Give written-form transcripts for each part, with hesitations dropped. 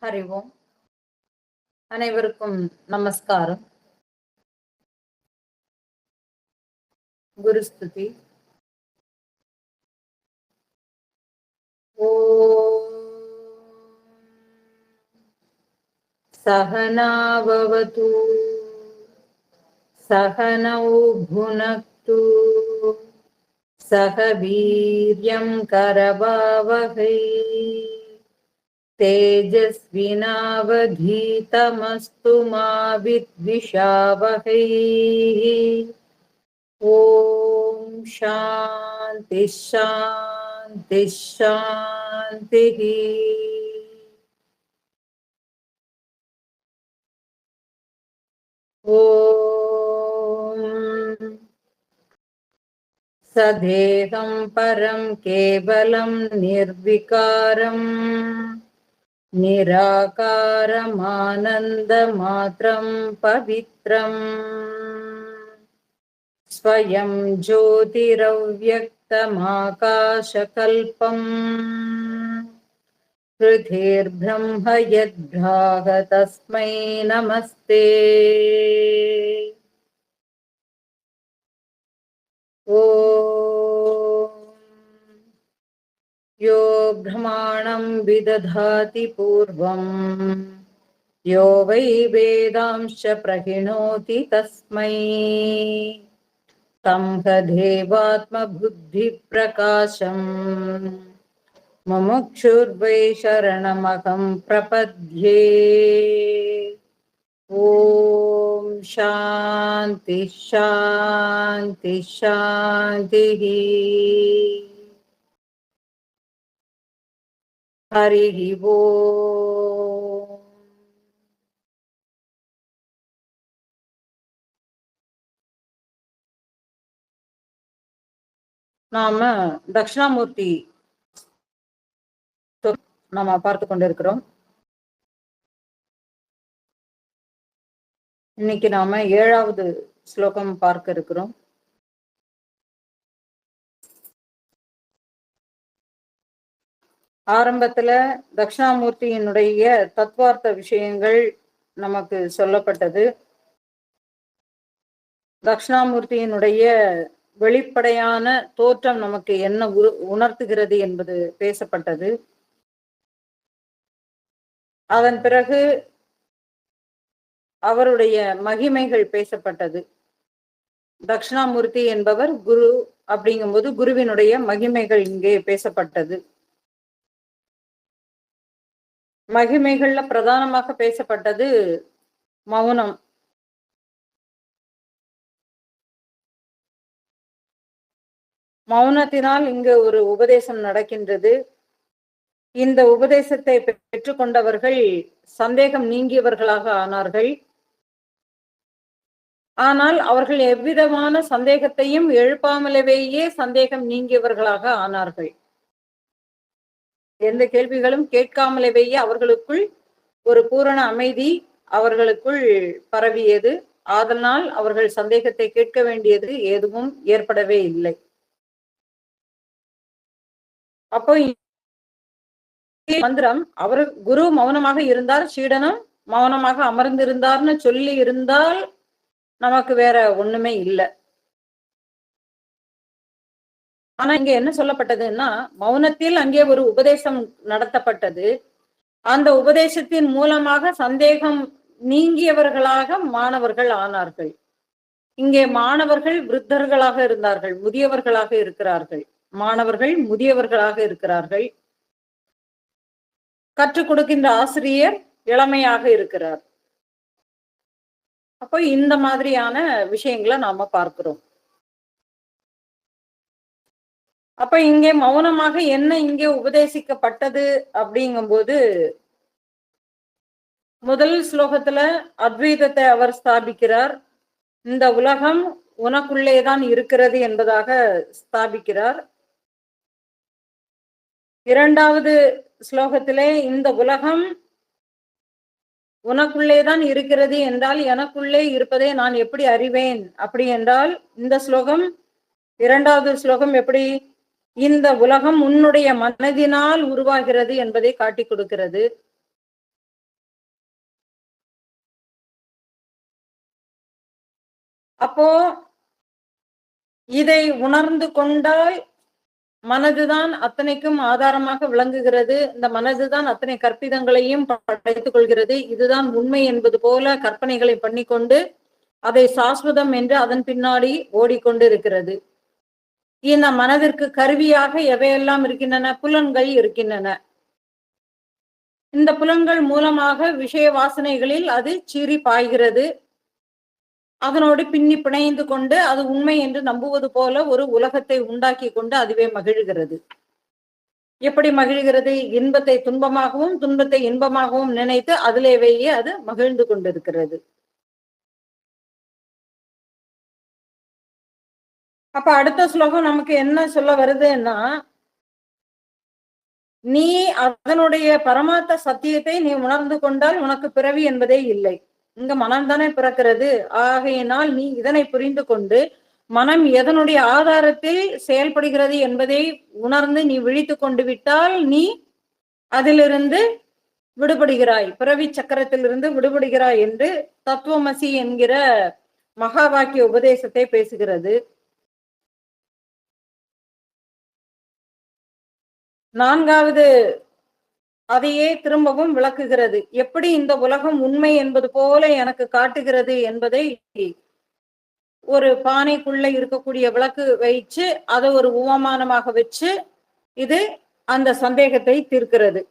ஹரி ஓம். அனைவருக்கும் நமஸ்காரம். குருஸ்துதி. ஓம் சகனாவவது சகனௌ புனக்து சக வீர்யம் கரவாவகை தேஜஸ்வினாவதீதமஸ்து மா வித்விஷாவகை. ஓம் சாந்தி சாந்தி சாந்தி. ஓம் சதேகம் பரம் கேவலம் நிர்விகாரம் நிராகாரமானந்தமாத்ரம் பவித்ரம் ஸ்வயம் ஜோதிரவ்யக்தமாகாசகல்பம் க்ருதிர்ப்ரம்ம யத்ராக தஸ்மை நமஸ்தே. ஓம் யோ பிரமாணம் விததாதி பூர்வம் யோ வை வேதாம்ச பிரகிணோதி தஸ்மை தம் தேவாத்ம புத்தி பிரகாசம் முமுக்ஷுர்வை சரணமகம் பிரபத்யே. ஓம் சாந்தி சாந்தி சாந்தி. ஹரி ஓம். நாம தட்சிணாமூர்த்தி நாம பார்த்து கொண்டிருக்கிறோம். இன்னைக்கு நாம 7வது ஸ்லோகம் பார்க்க இருக்கிறோம். ஆரம்பத்துல தட்சிணாமூர்த்தியினுடைய தத்துவார்த்த விஷயங்கள் நமக்கு சொல்லப்பட்டது. தட்சிணாமூர்த்தியினுடைய வெளிப்படையான தோற்றம் நமக்கு என்ன உணர்த்துகிறது என்பது பேசப்பட்டது. அதன் பிறகு அவருடைய மகிமைகள் பேசப்பட்டது. தட்சிணாமூர்த்தி என்பவர் குரு அப்படிங்கும்போது குருவினுடைய மகிமைகள் இங்கே பேசப்பட்டது. மகிமைகள்ல பிரதானமாக பேசப்பட்டது மௌனம். மௌனத்தினால் இங்கு ஒரு உபதேசம் நடக்கின்றது. இந்த உபதேசத்தை பெற்றுக்கொண்டவர்கள் சந்தேகம் நீங்கியவர்களாக ஆனார்கள். ஆனால் அவர்கள் எவ்விதமான சந்தேகத்தையும் எழுப்பாமலேயே சந்தேகம் நீங்கியவர்களாக ஆனார்கள். எந்த கேள்விகளும் கேட்காமலேயே அவர்களுக்குள் ஒரு பூரண அமைதி அவர்களுக்குள் பரவியது. அதனால் அவர்கள் சந்தேகத்தை கேட்க வேண்டியது எதுவும் ஏற்படவே இல்லை. அப்போ மந்திரம் அவர் குரு மௌனமாக இருந்தார், சீடனும் மௌனமாக அமர்ந்திருந்தார்னு சொல்லி இருந்தால் நமக்கு வேற ஒண்ணுமே இல்லை. ஆனா இங்க என்ன சொல்லப்பட்டதுன்னா, மௌனத்தில் அங்கே ஒரு உபதேசம் நடத்தப்பட்டது. அந்த உபதேசத்தின் மூலமாக சந்தேகம் நீங்கியவர்களாக மாணவர்கள் ஆனார்கள். இங்கே மாணவர்கள் விருத்தர்களாக இருந்தார்கள், முதியவர்களாக இருக்கிறார்கள். மாணவர்கள் முதியவர்களாக இருக்கிறார்கள். கற்றுக் கொடுக்கின்ற ஆசிரியர் இளமையாக இருக்கிறார். அப்போ இந்த மாதிரியான விஷயங்களை நாம பார்க்கிறோம். அப்ப இங்கே மௌனமாக என்ன இங்கே உபதேசிக்கப்பட்டது அப்படிங்கும்போது, முதல் ஸ்லோகத்துல அத்வைதத்தை அவர் ஸ்தாபிக்கிறார். இந்த உலகம் உனக்குள்ளேதான் இருக்கிறது என்பதாக ஸ்தாபிக்கிறார். 2வது ஸ்லோகத்திலே இந்த உலகம் உனக்குள்ளேதான் இருக்கிறது என்றால் எனக்குள்ளே இருப்பதை நான் எப்படி அறிவேன் அப்படி என்றால், இந்த ஸ்லோகம் 2வது ஸ்லோகம் எப்படி இந்த உலகம் உன்னுடைய மனதினால் உருவாகிறது என்பதை காட்டி கொடுக்கிறது. அப்போ இதை உணர்ந்து கொண்டால் மனதுதான் அத்தனைக்கும் ஆதாரமாக விளங்குகிறது. இந்த மனதுதான் அத்தனை கற்பிதங்களையும் படைத்துக் கொள்கிறது. இதுதான் உண்மை என்பது போல கற்பனைகளை பண்ணிக்கொண்டு அதை சாஸ்வதம் என்று அதன் பின்னாடி ஓடிக்கொண்டு இருக்கிறது. இந்த மனதிற்கு கருவியாக எவையெல்லாம் இருக்கின்றன? புலன்கள் இருக்கின்றன. இந்த புலன்கள் மூலமாக விஷய வாசனைகளில் அது சீறி பாய்கிறது. அதனோடு பின்னி பிணைந்து கொண்டு அது உண்மை என்று நம்புவது போல ஒரு உலகத்தை உண்டாக்கி கொண்டு அதுவே மகிழ்கிறது. எப்படி மகிழ்கிறது? இன்பத்தை துன்பமாகவும் துன்பத்தை இன்பமாகவும் நினைத்து அதிலேயே அது மகிழ்ந்து கொண்டிருக்கிறது. அப்ப அடுத்த ஸ்லோகம் நமக்கு என்ன சொல்ல வருதுன்னா, நீ அதனுடைய பரமார்த்த சத்தியத்தை நீ உணர்ந்து கொண்டால் உனக்கு பிறவி என்பதே இல்லை. இங்க மனம்தானே பிறக்கிறது. ஆகையினால் நீ இதனை புரிந்து கொண்டு மனம் எதனுடைய ஆதாரத்தில் செயல்படுகிறது என்பதை உணர்ந்து நீ விழித்து கொண்டு விட்டால் நீ அதிலிருந்து விடுபடுகிறாய், பிறவி சக்கரத்திலிருந்து விடுபடுகிறாய் என்று தத்துவமசி என்கிற மகா வாக்கிய உபதேசத்தை பேசுகிறது. நான்காவது அதையே திரும்பவும் விளக்குகிறது. எப்படி இந்த உலகம் உண்மை என்பது போல எனக்கு காட்டுகிறது என்பதை ஒரு பானைக்குள்ள இருக்கக்கூடிய விளக்கு வைச்சு அதை ஒரு உவமானமாக வச்சு இது அந்த சந்தேகத்தை தீர்க்கிறது.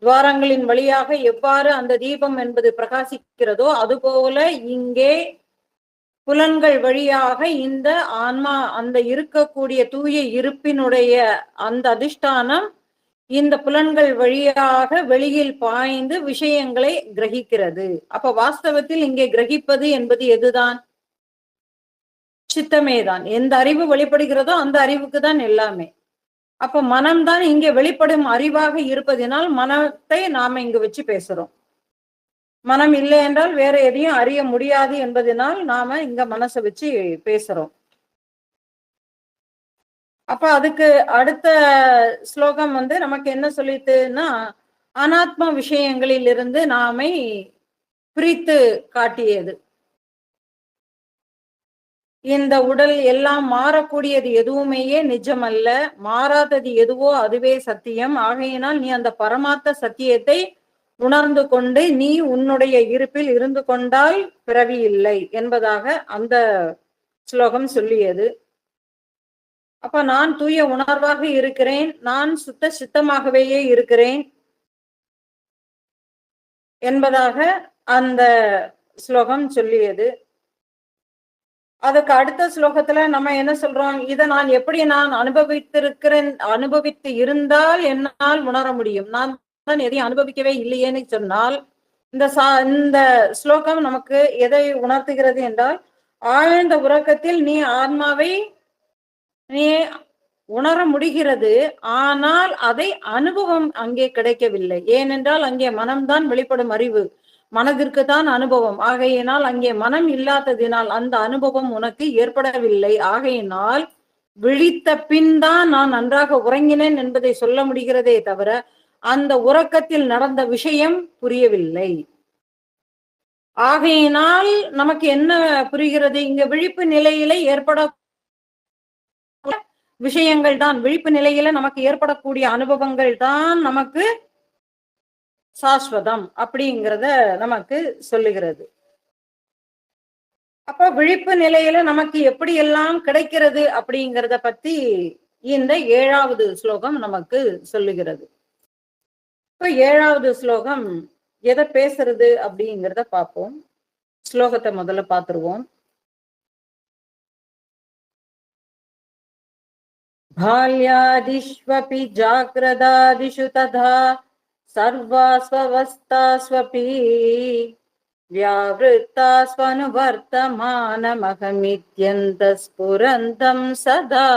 துவாரங்களின் வழியாக எவ்வாறு அந்த தீபம் என்பது பிரகாசிக்கிறதோ அதுபோல இங்கே புலன்கள் வழியாக இந்த ஆன்மா அந்த இருக்கக்கூடிய தூய இருப்பினுடைய அந்த அதிஷ்டானம் இந்த புலன்கள் வழியாக வெளியில் பாய்ந்து விஷயங்களை கிரகிக்கிறது. அப்ப வாஸ்தவத்தில் இங்கே கிரகிப்பது என்பது எதுதான்? சித்தமேதான். எந்த அறிவு வெளிப்படுகிறதோ அந்த அறிவுக்கு தான் எல்லாமே. அப்ப மனம்தான் இங்கே வெளிப்படும் அறிவாக இருப்பதினால் மனத்தை நாம இங்கு வச்சு பேசுறோம். மனம் இல்லை என்றால் வேற எதையும் அறிய முடியாது என்பதனால் நாம இங்க மனசை வச்சு பேசுறோம். அப்ப அதுக்கு அடுத்த ஸ்லோகம் நமக்கு என்ன சொல்லிட்டுன்னா, அனாத்மா விஷயங்களில் இருந்து நாமை பிரித்து காட்டியது. இந்த உடல் எல்லாம் மாறக்கூடியது எதுவுமேயே நிஜமல்ல, மாறாதது எதுவோ அதுவே சத்தியம். ஆகையினால் நீ அந்த பரமார்த்த சத்தியத்தை உணர்ந்து கொண்டு நீ உன்னுடைய இருப்பில் இருந்து கொண்டால் பிறவி இல்லை என்பதாக அந்த ஸ்லோகம் சொல்லியது. அப்ப நான் தூய உணர்வாக இருக்கிறேன், நான் சுத்த சித்தமாகவே இருக்கிறேன் என்பதாக அந்த ஸ்லோகம் சொல்லியது. அதுக்கு அடுத்த ஸ்லோகத்துல நம்ம என்ன சொல்றோம்? இதை நான் எப்படி அனுபவித்து இருந்தால் என்னால் உணர முடியும். நான் தான் எதையும் அனுபவிக்கவே இல்லையேன்னு சொன்னால் இந்த ஸ்லோகம் நமக்கு எதை உணர்த்துகிறது என்றால், ஆழ்ந்த உறக்கத்தில் நீ ஆன்மாவை நீ உணர முடிகிறது, ஆனால் அதை அனுபவம் அங்கே கிடைக்கவில்லை. ஏனென்றால் அங்கே மனம்தான் வெளிப்படும் அறிவு, மனதிற்கு தான் அனுபவம். ஆகையினால் அங்கே மனம் இல்லாததினால் அந்த அனுபவம் உனக்கு ஏற்படவில்லை. ஆகையினால் விழித்த பின் தான் நான் நன்றாக உறங்கினேன் என்பதை சொல்ல முடிகிறதே தவிர அந்த உறக்கத்தில் நடந்த விஷயம் புரியவில்லை. ஆகையினால் நமக்கு என்ன புரிகிறது? இங்க விழிப்பு நிலையில ஏற்பட விஷயங்கள் தான், விழிப்பு நிலையில நமக்கு ஏற்படக்கூடிய அனுபவங்கள் தான் நமக்கு சாஸ்வதம் அப்படிங்கிறத நமக்கு சொல்லுகிறது. அப்ப விழிப்பு நிலையில நமக்கு எப்படி எல்லாம் கிடைக்கிறது அப்படிங்கிறத பத்தி இந்த 7வது ஸ்லோகம் நமக்கு சொல்லுகிறது. இப்ப 7வது ஸ்லோகம் எதை பேசுறது அப்படிங்கிறத பார்ப்போம். ஸ்லோகத்தை முதல்ல பார்த்துருவோம். भाल्यादिष्वपि जाग्रदादिषु तथा सर्वास्वस्थास्वपि व्यावृत्तास्वनुवर्तमानमहमित्यन्तस्फुरन्तं सदा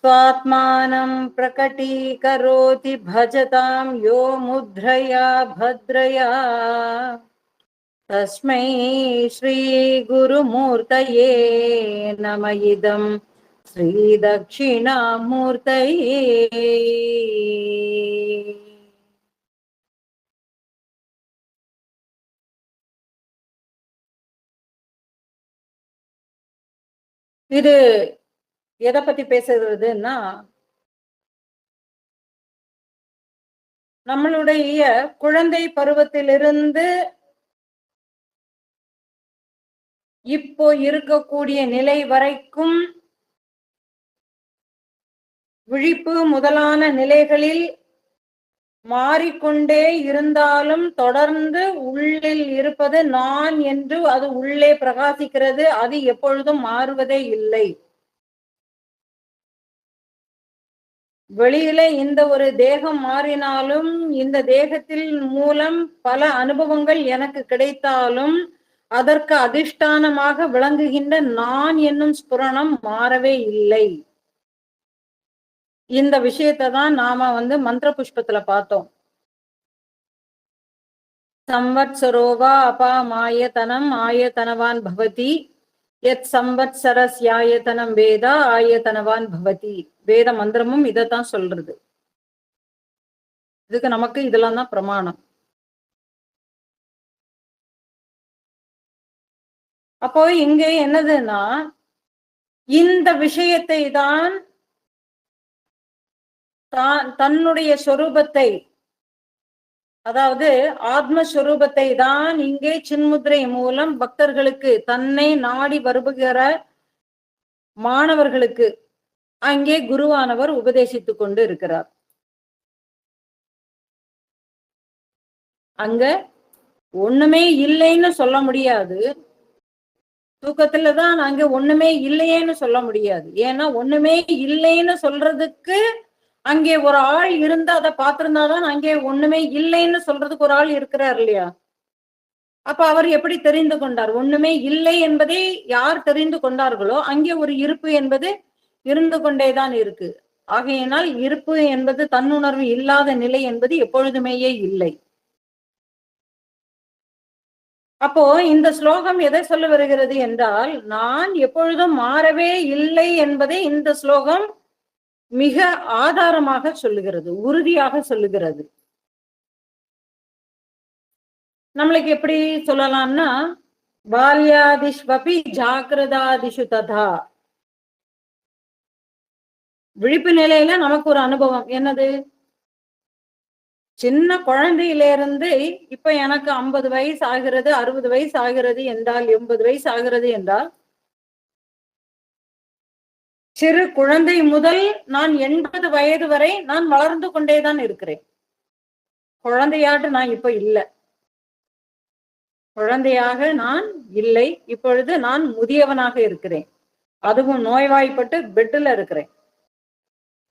स्वात्मानं प्रकटीकरोति भजतां यो मुद्रया भद्रया तस्मै श्री गुरुमूर्तये नम इदं श्री दक्षिणामूर्तये। இது எதை பத்தி பேசுறதுன்னா, நம்மளுடைய குழந்தை பருவத்திலிருந்து இப்போ இருக்கக்கூடிய நிலை வரைக்கும் விழிப்பு முதலான நிலைகளில் மாறிக்கொண்டே இருந்தாலும் தொடர்ந்து உள்ளில் இருப்பது நான் என்று அது உள்ளே பிரகாசிக்கிறது. அது எப்பொழுதும் மாறுவதே இல்லை. வெளியில இந்த ஒரு தேகம் மாறினாலும், இந்த தேகத்தில் மூலம் பல அனுபவங்கள் எனக்கு கிடைத்தாலும், அதற்கு அதிஷ்டானமாக விளங்குகின்ற நான் என்னும் ஸ்புரணம் மாறவே இல்லை. இந்த விஷயத்தை தான் நாம மந்திர புஷ்பத்துல பார்த்தோம். சம்வத்சரோவா அபாமாயதனம் ஆயதனவான் பவதி யத் சம்வத்சரஸ்யாயதனம் வேதா ஆயதனவான் பவதி. வேத மந்திரமும் இதைத்தான் சொல்றது. இதுக்கு நமக்கு இதெல்லாம் தான் பிரமாணம். அப்போ இங்க என்னதுன்னா, இந்த விஷயத்தை தான் தன்னுடைய சொரூபத்தை, அதாவது ஆத்மஸ்வரூபத்தை தான் இங்கே சின்முத்திரை மூலம் பக்தர்களுக்கு, தன்னை நாடி வருகிற மாணவர்களுக்கு அங்கே குருவானவர் உபதேசித்துக் கொண்டு இருக்கிறார். அங்க ஒண்ணுமே இல்லைன்னு சொல்ல முடியாது. தூக்கத்துலதான் அங்க ஒண்ணுமே இல்லையேன்னு சொல்ல முடியாது. ஏன்னா ஒண்ணுமே இல்லைன்னு சொல்றதுக்கு அங்கே ஒரு ஆள் இருந்து அதை பார்த்திருந்தாதான் அங்கே ஒண்ணுமே இல்லைன்னு சொல்றதுக்கு ஒரு ஆள் இருக்கிறார் இல்லையா? அப்ப அவர் எப்படி தெரிந்து கொண்டார்? ஒண்ணுமே இல்லை என்பதை யார் தெரிந்து கொண்டார்களோ அங்கே ஒரு இருப்பு என்பது இருந்து கொண்டேதான் இருக்கு. ஆகையினால் இருப்பு என்பது தன்னுணர்வு இல்லாத நிலை என்பது எப்பொழுதுமேயே இல்லை. அப்போ இந்த ஸ்லோகம் எதை சொல்ல வருகிறது என்றால், நான் எப்பொழுதும் மாறவே இல்லை என்பதை இந்த ஸ்லோகம் மிக ஆதாரமாக சொல்லுகிறது, உறுதியாக சொல்லுகிறது. நம்மளுக்கு எப்படி சொல்லலாம்னா, பால்யாதிஷ்வபி ஜாக்கிரதாதிஷு ததா. விழிப்பு நிலையில நமக்கு ஒரு அனுபவம் என்னது? சின்ன குழந்தையில இருந்து இப்ப எனக்கு 50 வயசு ஆகிறது, 60 வயசு ஆகிறது என்றால், 80 வயசு ஆகிறது என்றால், சிறு குழந்தை முதல் நான் 80 வயது வரை நான் வளர்ந்து கொண்டேதான் இருக்கிறேன். குழந்தையாட்டு நான் இப்ப இல்லை, குழந்தையாக நான் இல்லை. இப்பொழுது நான் முதியவனாக இருக்கிறேன். அதுவும் நோய்வாய்ப்பட்டு பெட்டில் இருக்கிறேன்.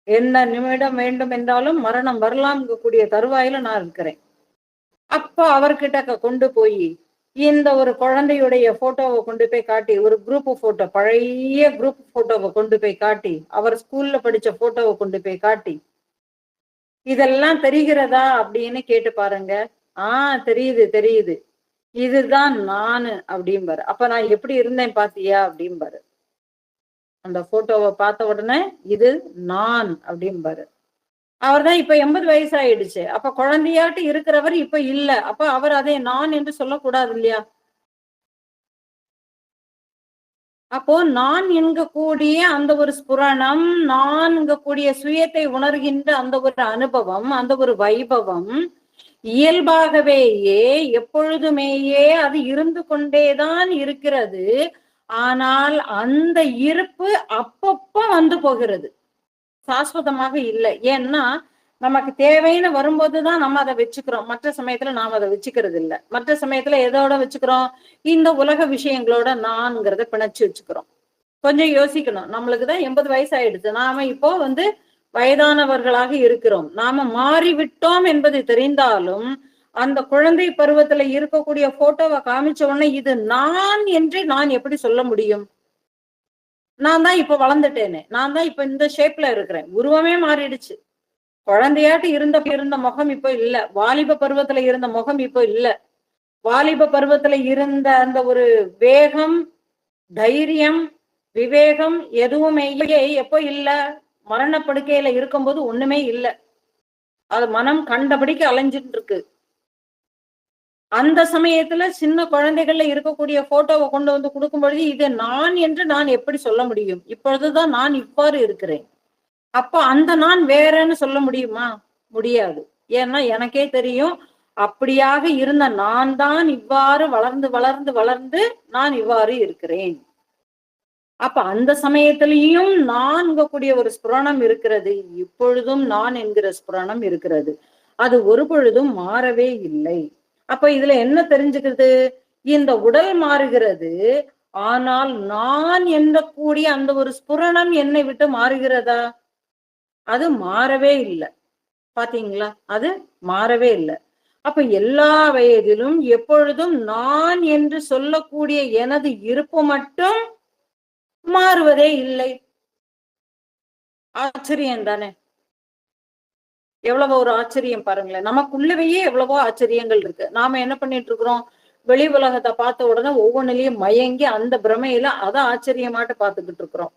என்ன நிமிடம் வேண்டும் என்றாலும் மரணம் வரலாம் கூடிய தருவாயில நான் இருக்கிறேன். அப்ப அவர்கிட்ட கொண்டு போய் இந்த ஒரு குழந்தையுடைய போட்டோவை கொண்டு போய் காட்டி, ஒரு குரூப் போட்டோ, பழைய குரூப் போட்டோவை கொண்டு போய் காட்டி, அவர் ஸ்கூல்ல படிச்ச போட்டோவை கொண்டு போய் காட்டி, இதெல்லாம் தெரிகிறதா அப்படின்னு கேட்டு பாருங்க. தெரியுது தெரியுது, இதுதான் நானு அப்படிம்பாரு. அப்ப நான் எப்படி இருந்தேன் பாத்தியா அப்படிம்பாரு. அந்த போட்டோவை பார்த்த உடனே இது நான் அப்படிம்பாரு. அவர் தான் இப்ப 80 வயசு ஆயிடுச்சு. அப்ப குழந்தையாட்டு இருக்கிறவர் இப்ப இல்ல. அப்ப அவர் அதை நான் என்று சொல்லக்கூடாது இல்லையா? அப்போ நான் என்கக்கூடிய அந்த ஒரு ஸ்புரணம், நான் கூடிய சுயத்தை உணர்கின்ற அந்த ஒரு அனுபவம், அந்த ஒரு வைபவம் இயல்பாகவேயே எப்பொழுதுமேயே அது இருந்து கொண்டேதான் இருக்கிறது. ஆனால் அந்த இருப்பு அப்பப்ப வந்து போகிறது, சாஸ்வதமாக இல்லை. ஏன்னா நமக்கு தேவைன்னு வரும்போதுதான் நம்ம அதை வச்சுக்கிறோம். மற்ற சமயத்துல நாம அதை வச்சுக்கிறது இல்லை. மற்ற சமயத்துல எதோட வச்சுக்கிறோம்? இந்த உலக விஷயங்களோட நான்கிறத பிணைச்சு வச்சுக்கிறோம். கொஞ்சம் யோசிக்கணும். நம்மளுக்குதான் 80 வயசு ஆயிடுச்சு. நாம இப்போ வயதானவர்களாக இருக்கிறோம். நாம மாறிவிட்டோம் என்பது தெரிந்தாலும் அந்த குழந்தை பருவத்துல இருக்கக்கூடிய போட்டோவை காமிச்ச உடனே இது நான் என்று நான் எப்படி சொல்ல முடியும்? நான் தான் இப்ப வளர்ந்துட்டேனே, நான் தான் இப்ப இந்த ஷேப்ல இருக்கிறேன். உருவமே மாறிடுச்சு. குழந்தையாட்டு இருந்த முகம் இப்போ இல்ல. வாலிப பருவத்துல இருந்த முகம் இப்போ இல்ல. வாலிப பருவத்துல இருந்த அந்த ஒரு வேகம், தைரியம், விவேகம் எதுவுமே எப்போ இல்ல? மரணப்படுக்கையில இருக்கும்போது ஒண்ணுமே இல்லை. அது மனம் கண்டபடிக்கு அலைஞ்சிட்டு இருக்கு. அந்த சமயத்துல சின்ன குழந்தைகள்ல இருக்கக்கூடிய போட்டோவை கொண்டு வந்து கொடுக்கும் பொழுது இதை நான் என்று நான் எப்படி சொல்ல முடியும்? இப்பொழுதுதான் நான் இவ்வாறு இருக்கிறேன். அப்ப அந்த நான் வேறன்னு சொல்ல முடியுமா? முடியாது. ஏன்னா எனக்கே தெரியும், அப்படியாக இருந்த நான் தான் இவ்வாறு வளர்ந்து வளர்ந்து வளர்ந்து நான் இவ்வாறு இருக்கிறேன். அப்ப அந்த சமயத்திலையும் நான்கக்கூடிய ஒரு ஸ்புரணம் இருக்கிறது. இப்பொழுதும் நான் என்கிற ஸ்புரணம் இருக்கிறது. அது ஒரு பொழுதும் மாறவே இல்லை. அப்ப இதுல என்ன தெரிஞ்சுக்கிறது? இந்த உடல் மாறுகிறது, ஆனால் நான் எண்ணக்கூடிய அந்த ஒரு ஸ்புரணம் என்னை விட்டு மாறுகிறதா? அது மாறவே இல்லை. பாத்தீங்களா? அது மாறவே இல்லை. அப்ப எல்லா வயதிலும் எப்பொழுதும் நான் என்று சொல்லக்கூடிய எனது இருப்பு மட்டும் மாறுவதே இல்லை. ஆச்சரியம் தானே? எவ்வளவு ஒரு ஆச்சரியம் பாருங்களேன். நமக்குள்ளவையே எவ்வளவோ ஆச்சரியங்கள் இருக்கு. நாம என்ன பண்ணிட்டு இருக்கிறோம்? வெளி உலகத்தை பார்த்த உடனே ஒவ்வொன்றிலையும் மயங்கி அந்த பிரமையில அதை ஆச்சரியமாட்டு பார்த்துக்கிட்டு இருக்கிறோம்.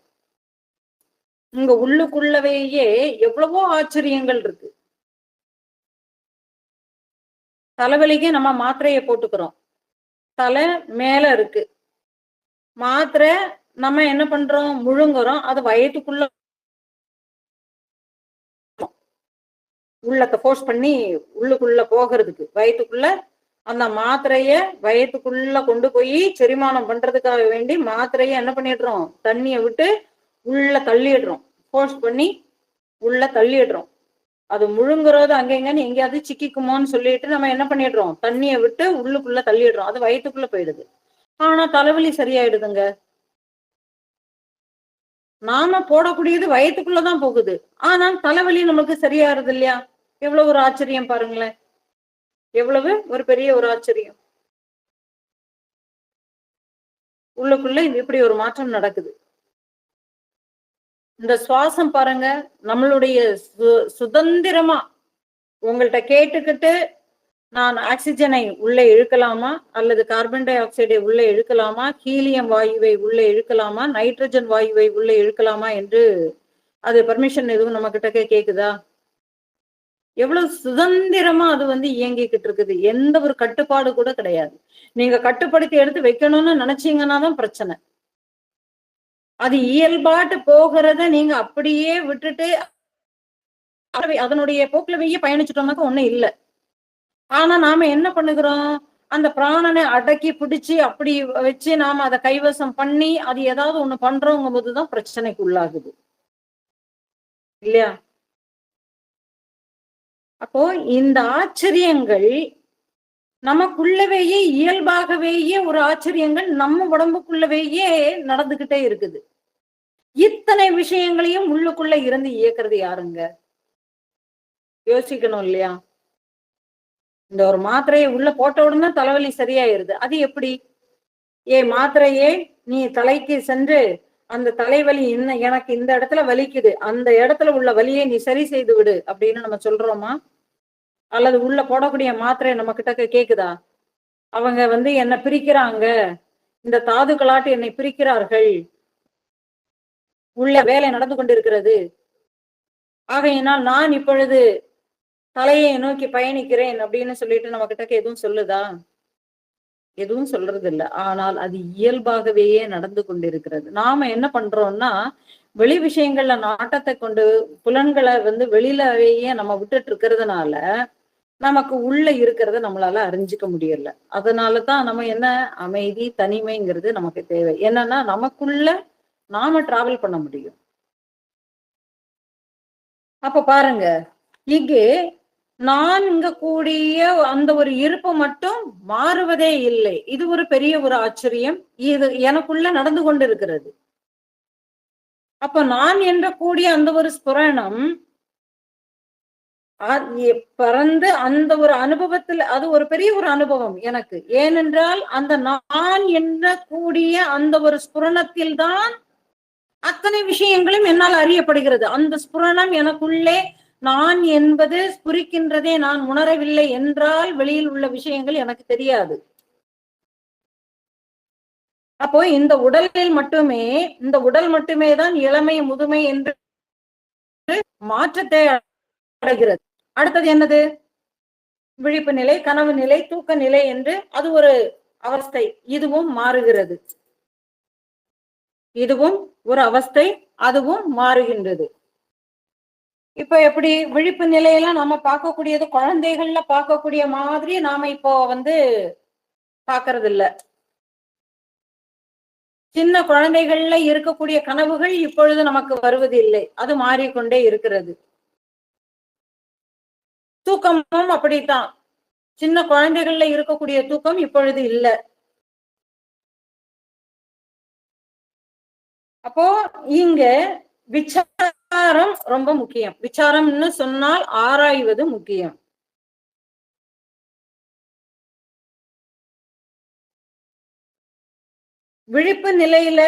இங்க உள்ளுக்குள்ளவையே எவ்வளவோ ஆச்சரியங்கள் இருக்கு. தலைவலிக்கு நம்ம மாத்திரையை போட்டுக்கிறோம். தலை மேல இருக்கு. மாத்திரை நம்ம என்ன பண்றோம்? முழுங்குறோம். அது வயிற்றுக்குள்ள உள்ளத்தை போர்ஸ் பண்ணி உள்ளுக்குள்ள போகிறதுக்கு, வயிற்றுக்குள்ள அந்த மாத்திரைய வயிற்றுக்குள்ள கொண்டு போய் செரிமானம் பண்றதுக்காக வேண்டி மாத்திரைய என்ன பண்ணிடுறோம்? தண்ணியை விட்டு உள்ள தள்ளிடுறோம். போர்ஸ் பண்ணி உள்ள தள்ளிடுறோம். அது முழுங்குறது அங்கெங்கன்னு எங்கேயாவது சிக்கிக்குமோன்னு சொல்லிட்டு நம்ம என்ன பண்ணிடுறோம்? தண்ணியை விட்டு உள்ளுக்குள்ள தள்ளிடுறோம். அது வயிற்றுக்குள்ள போயிடுது. ஆனா தலைவலி சரியாயிடுதுங்க. நாம போடக்கூடியது வயிற்றுக்குள்ளதான் போகுது. ஆனால் தலைவலி நமக்கு சரியாகிறது இல்லையா? எவ்வளவு ஒரு ஆச்சரியம் பாருங்களேன். எவ்வளவு ஒரு பெரிய ஒரு ஆச்சரியம். உள்ளுக்குள்ள இப்படி ஒரு மாற்றம் நடக்குது. இந்த சுவாசம் பாருங்க, நம்மளுடைய சுதந்திரமா உங்கள்கிட்ட கேட்டுக்கிட்டு நான் ஆக்சிஜனை உள்ளே இழுக்கலாமா, அல்லது கார்பன் டை ஆக்சைடை உள்ளே இழுக்கலாமா, ஹீலியம் வாயுவை உள்ளே இழுக்கலாமா, நைட்ரஜன் வாயுவை உள்ளே இழுக்கலாமா என்று அது பர்மிஷன் எதுவும் நம்ம கிட்ட கேக்குதா? எவ்வளவு சுதந்திரமா அது இயங்கிக்கிட்டு இருக்குது. எந்த ஒரு கட்டுப்பாடு கூட கிடையாது. நீங்க கட்டுப்படுத்தி எடுத்து வைக்கணும்னு நினைச்சீங்கன்னா தான் பிரச்சனை. அது இயல்பாட்டு போகிறத நீங்க அப்படியே விட்டுட்டு அதனுடைய போக்குலவையே பயணிச்சுட்டோம்னாக்க ஒண்ணும் இல்லை. ஆனா நாம என்ன பண்ணுகிறோம்? அந்த பிராணனை அடக்கி பிடிச்சு அப்படி வச்சு நாம அதை கைவசம் பண்ணி அது ஏதாவது ஒண்ணு பண்றோங்கும் போதுதான் பிரச்சனைக்கு உள்ளாகுது இல்லையா? அப்போ இந்த ஆச்சரியங்கள் நமக்குள்ளவேயே இயல்பாகவேயே ஒரு ஆச்சரியங்கள் நம்ம உடம்புக்குள்ளவேயே நடந்துகிட்டே இருக்குது. இத்தனை விஷயங்களையும் உள்ளுக்குள்ள இருந்து இயக்குறது யாருங்க? யோசிக்கணும் இல்லையா? இந்த ஒரு மாத்திரையை உள்ள போட்ட உடனே தலைவலி சரியாயிருது. அது எப்படி? மாத்திரையே நீ தலைக்கு சென்று அந்த தலைவலி எனக்கு இந்த இடத்துல வலிக்குது, அந்த இடத்துல உள்ள வலியை நீ சரி செய்து விடு அப்படின்னு நம்ம சொல்றோமா? அல்லது உள்ள போடக்கூடிய மாத்திரை நம்ம கிட்ட கேக்குதா? அவங்க என்னை பிரிக்கிறாங்க, இந்த தாதுக்களாட்டு என்னை பிரிக்கிறார்கள், உள்ள வேலை நடந்து கொண்டிருக்கிறது, ஆகையினால் நான் இப்பொழுது தலையை நோக்கி பயணிக்கிறேன் அப்படின்னு சொல்லிட்டு நம்ம கிட்ட எதுவும் சொல்லுதா? எதுவும் சொல்றது இல்லை. ஆனால் அது இயல்பாகவே நடந்து கொண்டிருக்கிறது. நாம என்ன பண்றோம்னா வெளி விஷயங்கள்ல நாட்டத்தை கொண்டு புலன்களை வெளியிலவேயே நம்ம விட்டுட்டு இருக்கிறதுனால நமக்கு உள்ள இருக்கிறத நம்மளால அறிஞ்சிக்க முடியல. அதனாலதான் நம்ம என்ன அமைதி தனிமைங்கிறது நமக்கு தேவை. என்னன்னா நமக்குள்ள நாம டிராவல் பண்ண முடியும். அப்ப பாருங்க, இங்கே நான் இங்க கூடிய அந்த ஒரு இருப்பு மட்டும் மாறுவதே இல்லை. இது ஒரு பெரிய ஒரு ஆச்சரியம். இது எனக்குள்ள நடந்து கொண்டிருக்கிறது. அப்ப நான் என்ற கூடிய அந்த ஒரு ஸ்புரணம் பறந்து அந்த ஒரு அனுபவத்துல அது ஒரு பெரிய ஒரு அனுபவம் எனக்கு. ஏனென்றால் அந்த நான் என்ற கூடிய அந்த ஒரு ஸ்புரணத்தில் தான் அத்தனை விஷயங்களும் என்னால் அறியப்படுகிறது. அந்த ஸ்புரணம் எனக்குள்ளே நான் என்பது புரிக்கின்றதே நான் உணரவில்லை என்றால் வெளியில் உள்ள விஷயங்கள் எனக்கு தெரியாது. அப்போ இந்த உடலில் மட்டுமே, இந்த உடல் மட்டுமே தான் இளமை முதுமை என்று மாற்றத்தை அடைகிறது. அடுத்தது என்னது? விழிப்பு நிலை, கனவு நிலை, தூக்க நிலை என்று அது ஒரு அவஸ்தை. இதுவும் மாறுகிறது. இதுவும் ஒரு அவஸ்தை, அதுவும் மாறுகின்றது. இப்ப எப்படி விழிப்பு நிலையெல்லாம் நாம பார்க்கக்கூடியது குழந்தைகள்ல பார்க்கக்கூடிய மாதிரி நாம இப்போ பாக்குறது இல்ல. சின்ன குழந்தைகள்ல இருக்கக்கூடிய கனவுகள் இப்பொழுது நமக்கு வருவதில்லை. அது மாறிக்கொண்டே இருக்கிறது. தூக்கமும் அப்படித்தான். சின்ன குழந்தைகள்ல இருக்கக்கூடிய தூக்கம் இப்பொழுது இல்ல. அப்போ இங்க விசாரம் ரொம்ப முக்கியம். விசாரம்னு சொன்னால் ஆராய்வது முக்கியம். விழிப்பு நிலையில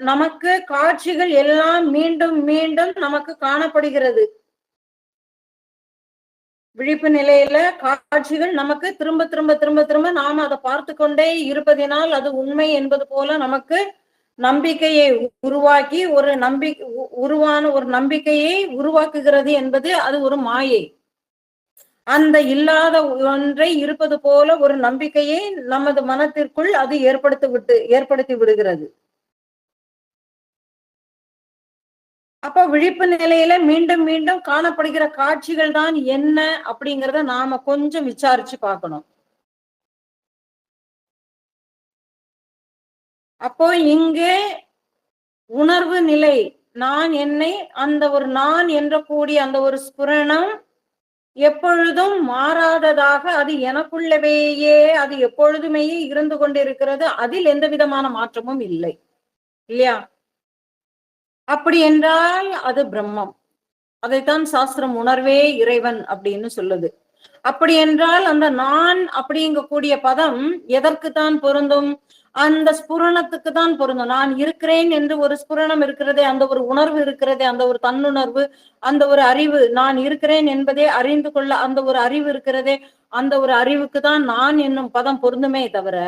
நமக்கு காட்சிகள் எல்லாம் மீண்டும் மீண்டும் நமக்கு காணப்படுகிறது. விழிப்பு நிலையில காட்சிகள் நமக்கு திரும்ப திரும்ப திரும்ப திரும்ப நாம அதை பார்த்து கொண்டே இருப்பதினால் அது உண்மை என்பது போல நமக்கு நம்பிக்கையை உருவாக்கி உருவான ஒரு நம்பிக்கையை உருவாக்குகிறது என்பது அது ஒரு மாயை. அந்த இல்லாத ஒன்றை இருப்பது போல ஒரு நம்பிக்கையை நமது மனத்திற்குள் அது ஏற்படுத்தி விடுகிறது. அப்ப விழிப்பு நிலையில மீண்டும் மீண்டும் காணப்படுகிற காட்சிகள் தான் என்ன அப்படிங்கிறத நாம கொஞ்சம் விசாரிச்சு பார்க்கணும். அப்போ இங்கே உணர்வு நிலை, நான் என்னை, அந்த ஒரு நான் என்ற கூடிய அந்த ஒரு ஸ்புரணம் எப்பொழுதும் மாறாததாக அது எனக்குள்ளவேயே அது எப்பொழுதுமே இருந்து கொண்டிருக்கிறது. அதில் எந்த விதமான மாற்றமும் இல்லை, இல்லையா? அப்படி என்றால் அது பிரம்மம். அதைத்தான் சாஸ்திரம் உணர்வே இறைவன் அப்படின்னு சொல்லுது. அப்படி என்றால் அந்த நான் அப்படிங்கக்கூடிய பதம் எதற்கு தான் பொருந்தும்? அந்த ஸ்புரணத்துக்கு தான் பொருந்தும். நான் இருக்கிறேன் என்று ஒரு ஸ்புரணம் இருக்கிறதே, அந்த ஒரு உணர்வு இருக்கிறதே, அந்த ஒரு தன்னுணர்வு, அந்த ஒரு அறிவு, நான் இருக்கிறேன் என்பதே அறிந்து கொள்ள அந்த ஒரு அறிவு இருக்கிறதே, அந்த ஒரு அறிவுக்கு தான் நான் என்னும் பதம் பொருந்துமே தவிர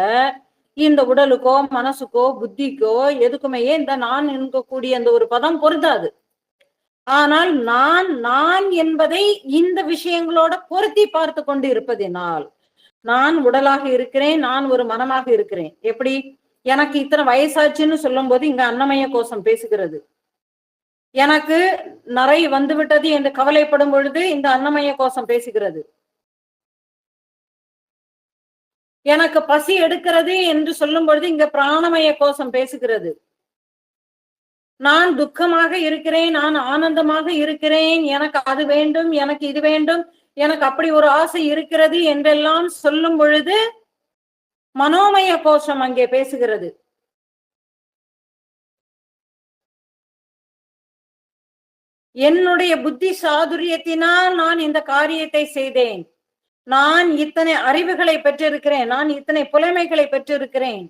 இந்த உடலுக்கோ மனசுக்கோ புத்திக்கோ எதுக்குமே இந்த நான் என்கக்கூடிய அந்த ஒரு பதம் பொருந்தாது. ஆனால் நான் நான் என்பதை இந்த விஷயங்களோட பொருத்தி பார்த்து கொண்டு இருப்பதினால் நான் உடலாக இருக்கிறேன், நான் ஒரு மனமாக இருக்கிறேன். எப்படி? எனக்கு இத்தனை வயசாச்சுன்னு சொல்லும் போது இங்க அன்னமய கோஷம் பேசுகிறது. எனக்கு நரை வந்துவிட்டது என்று கவலைப்படும் பொழுது இந்த அன்னமய கோஷம் பேசுகிறது. எனக்கு பசி எடுக்கிறது என்று சொல்லும் பொழுது இங்க பிராணமய கோஷம் பேசுகிறது. நான் துக்கமாக இருக்கிறேன், நான் ஆனந்தமாக இருக்கிறேன், எனக்கு அது வேண்டும், எனக்கு இது வேண்டும், எனக்கு அப்படி ஒரு ஆசை இருக்கிறது என்றெல்லாம் சொல்லும் பொழுது மனோமய கோஷம் அங்கே பேசுகிறது. என்னுடைய புத்தி சாதுரியத்தினால் நான் இந்த காரியத்தை செய்தேன், நான் இத்தனை அறிவுகளை பெற்றிருக்கிறேன், நான் இத்தனை புலமைகளை பெற்றிருக்கிறேன்,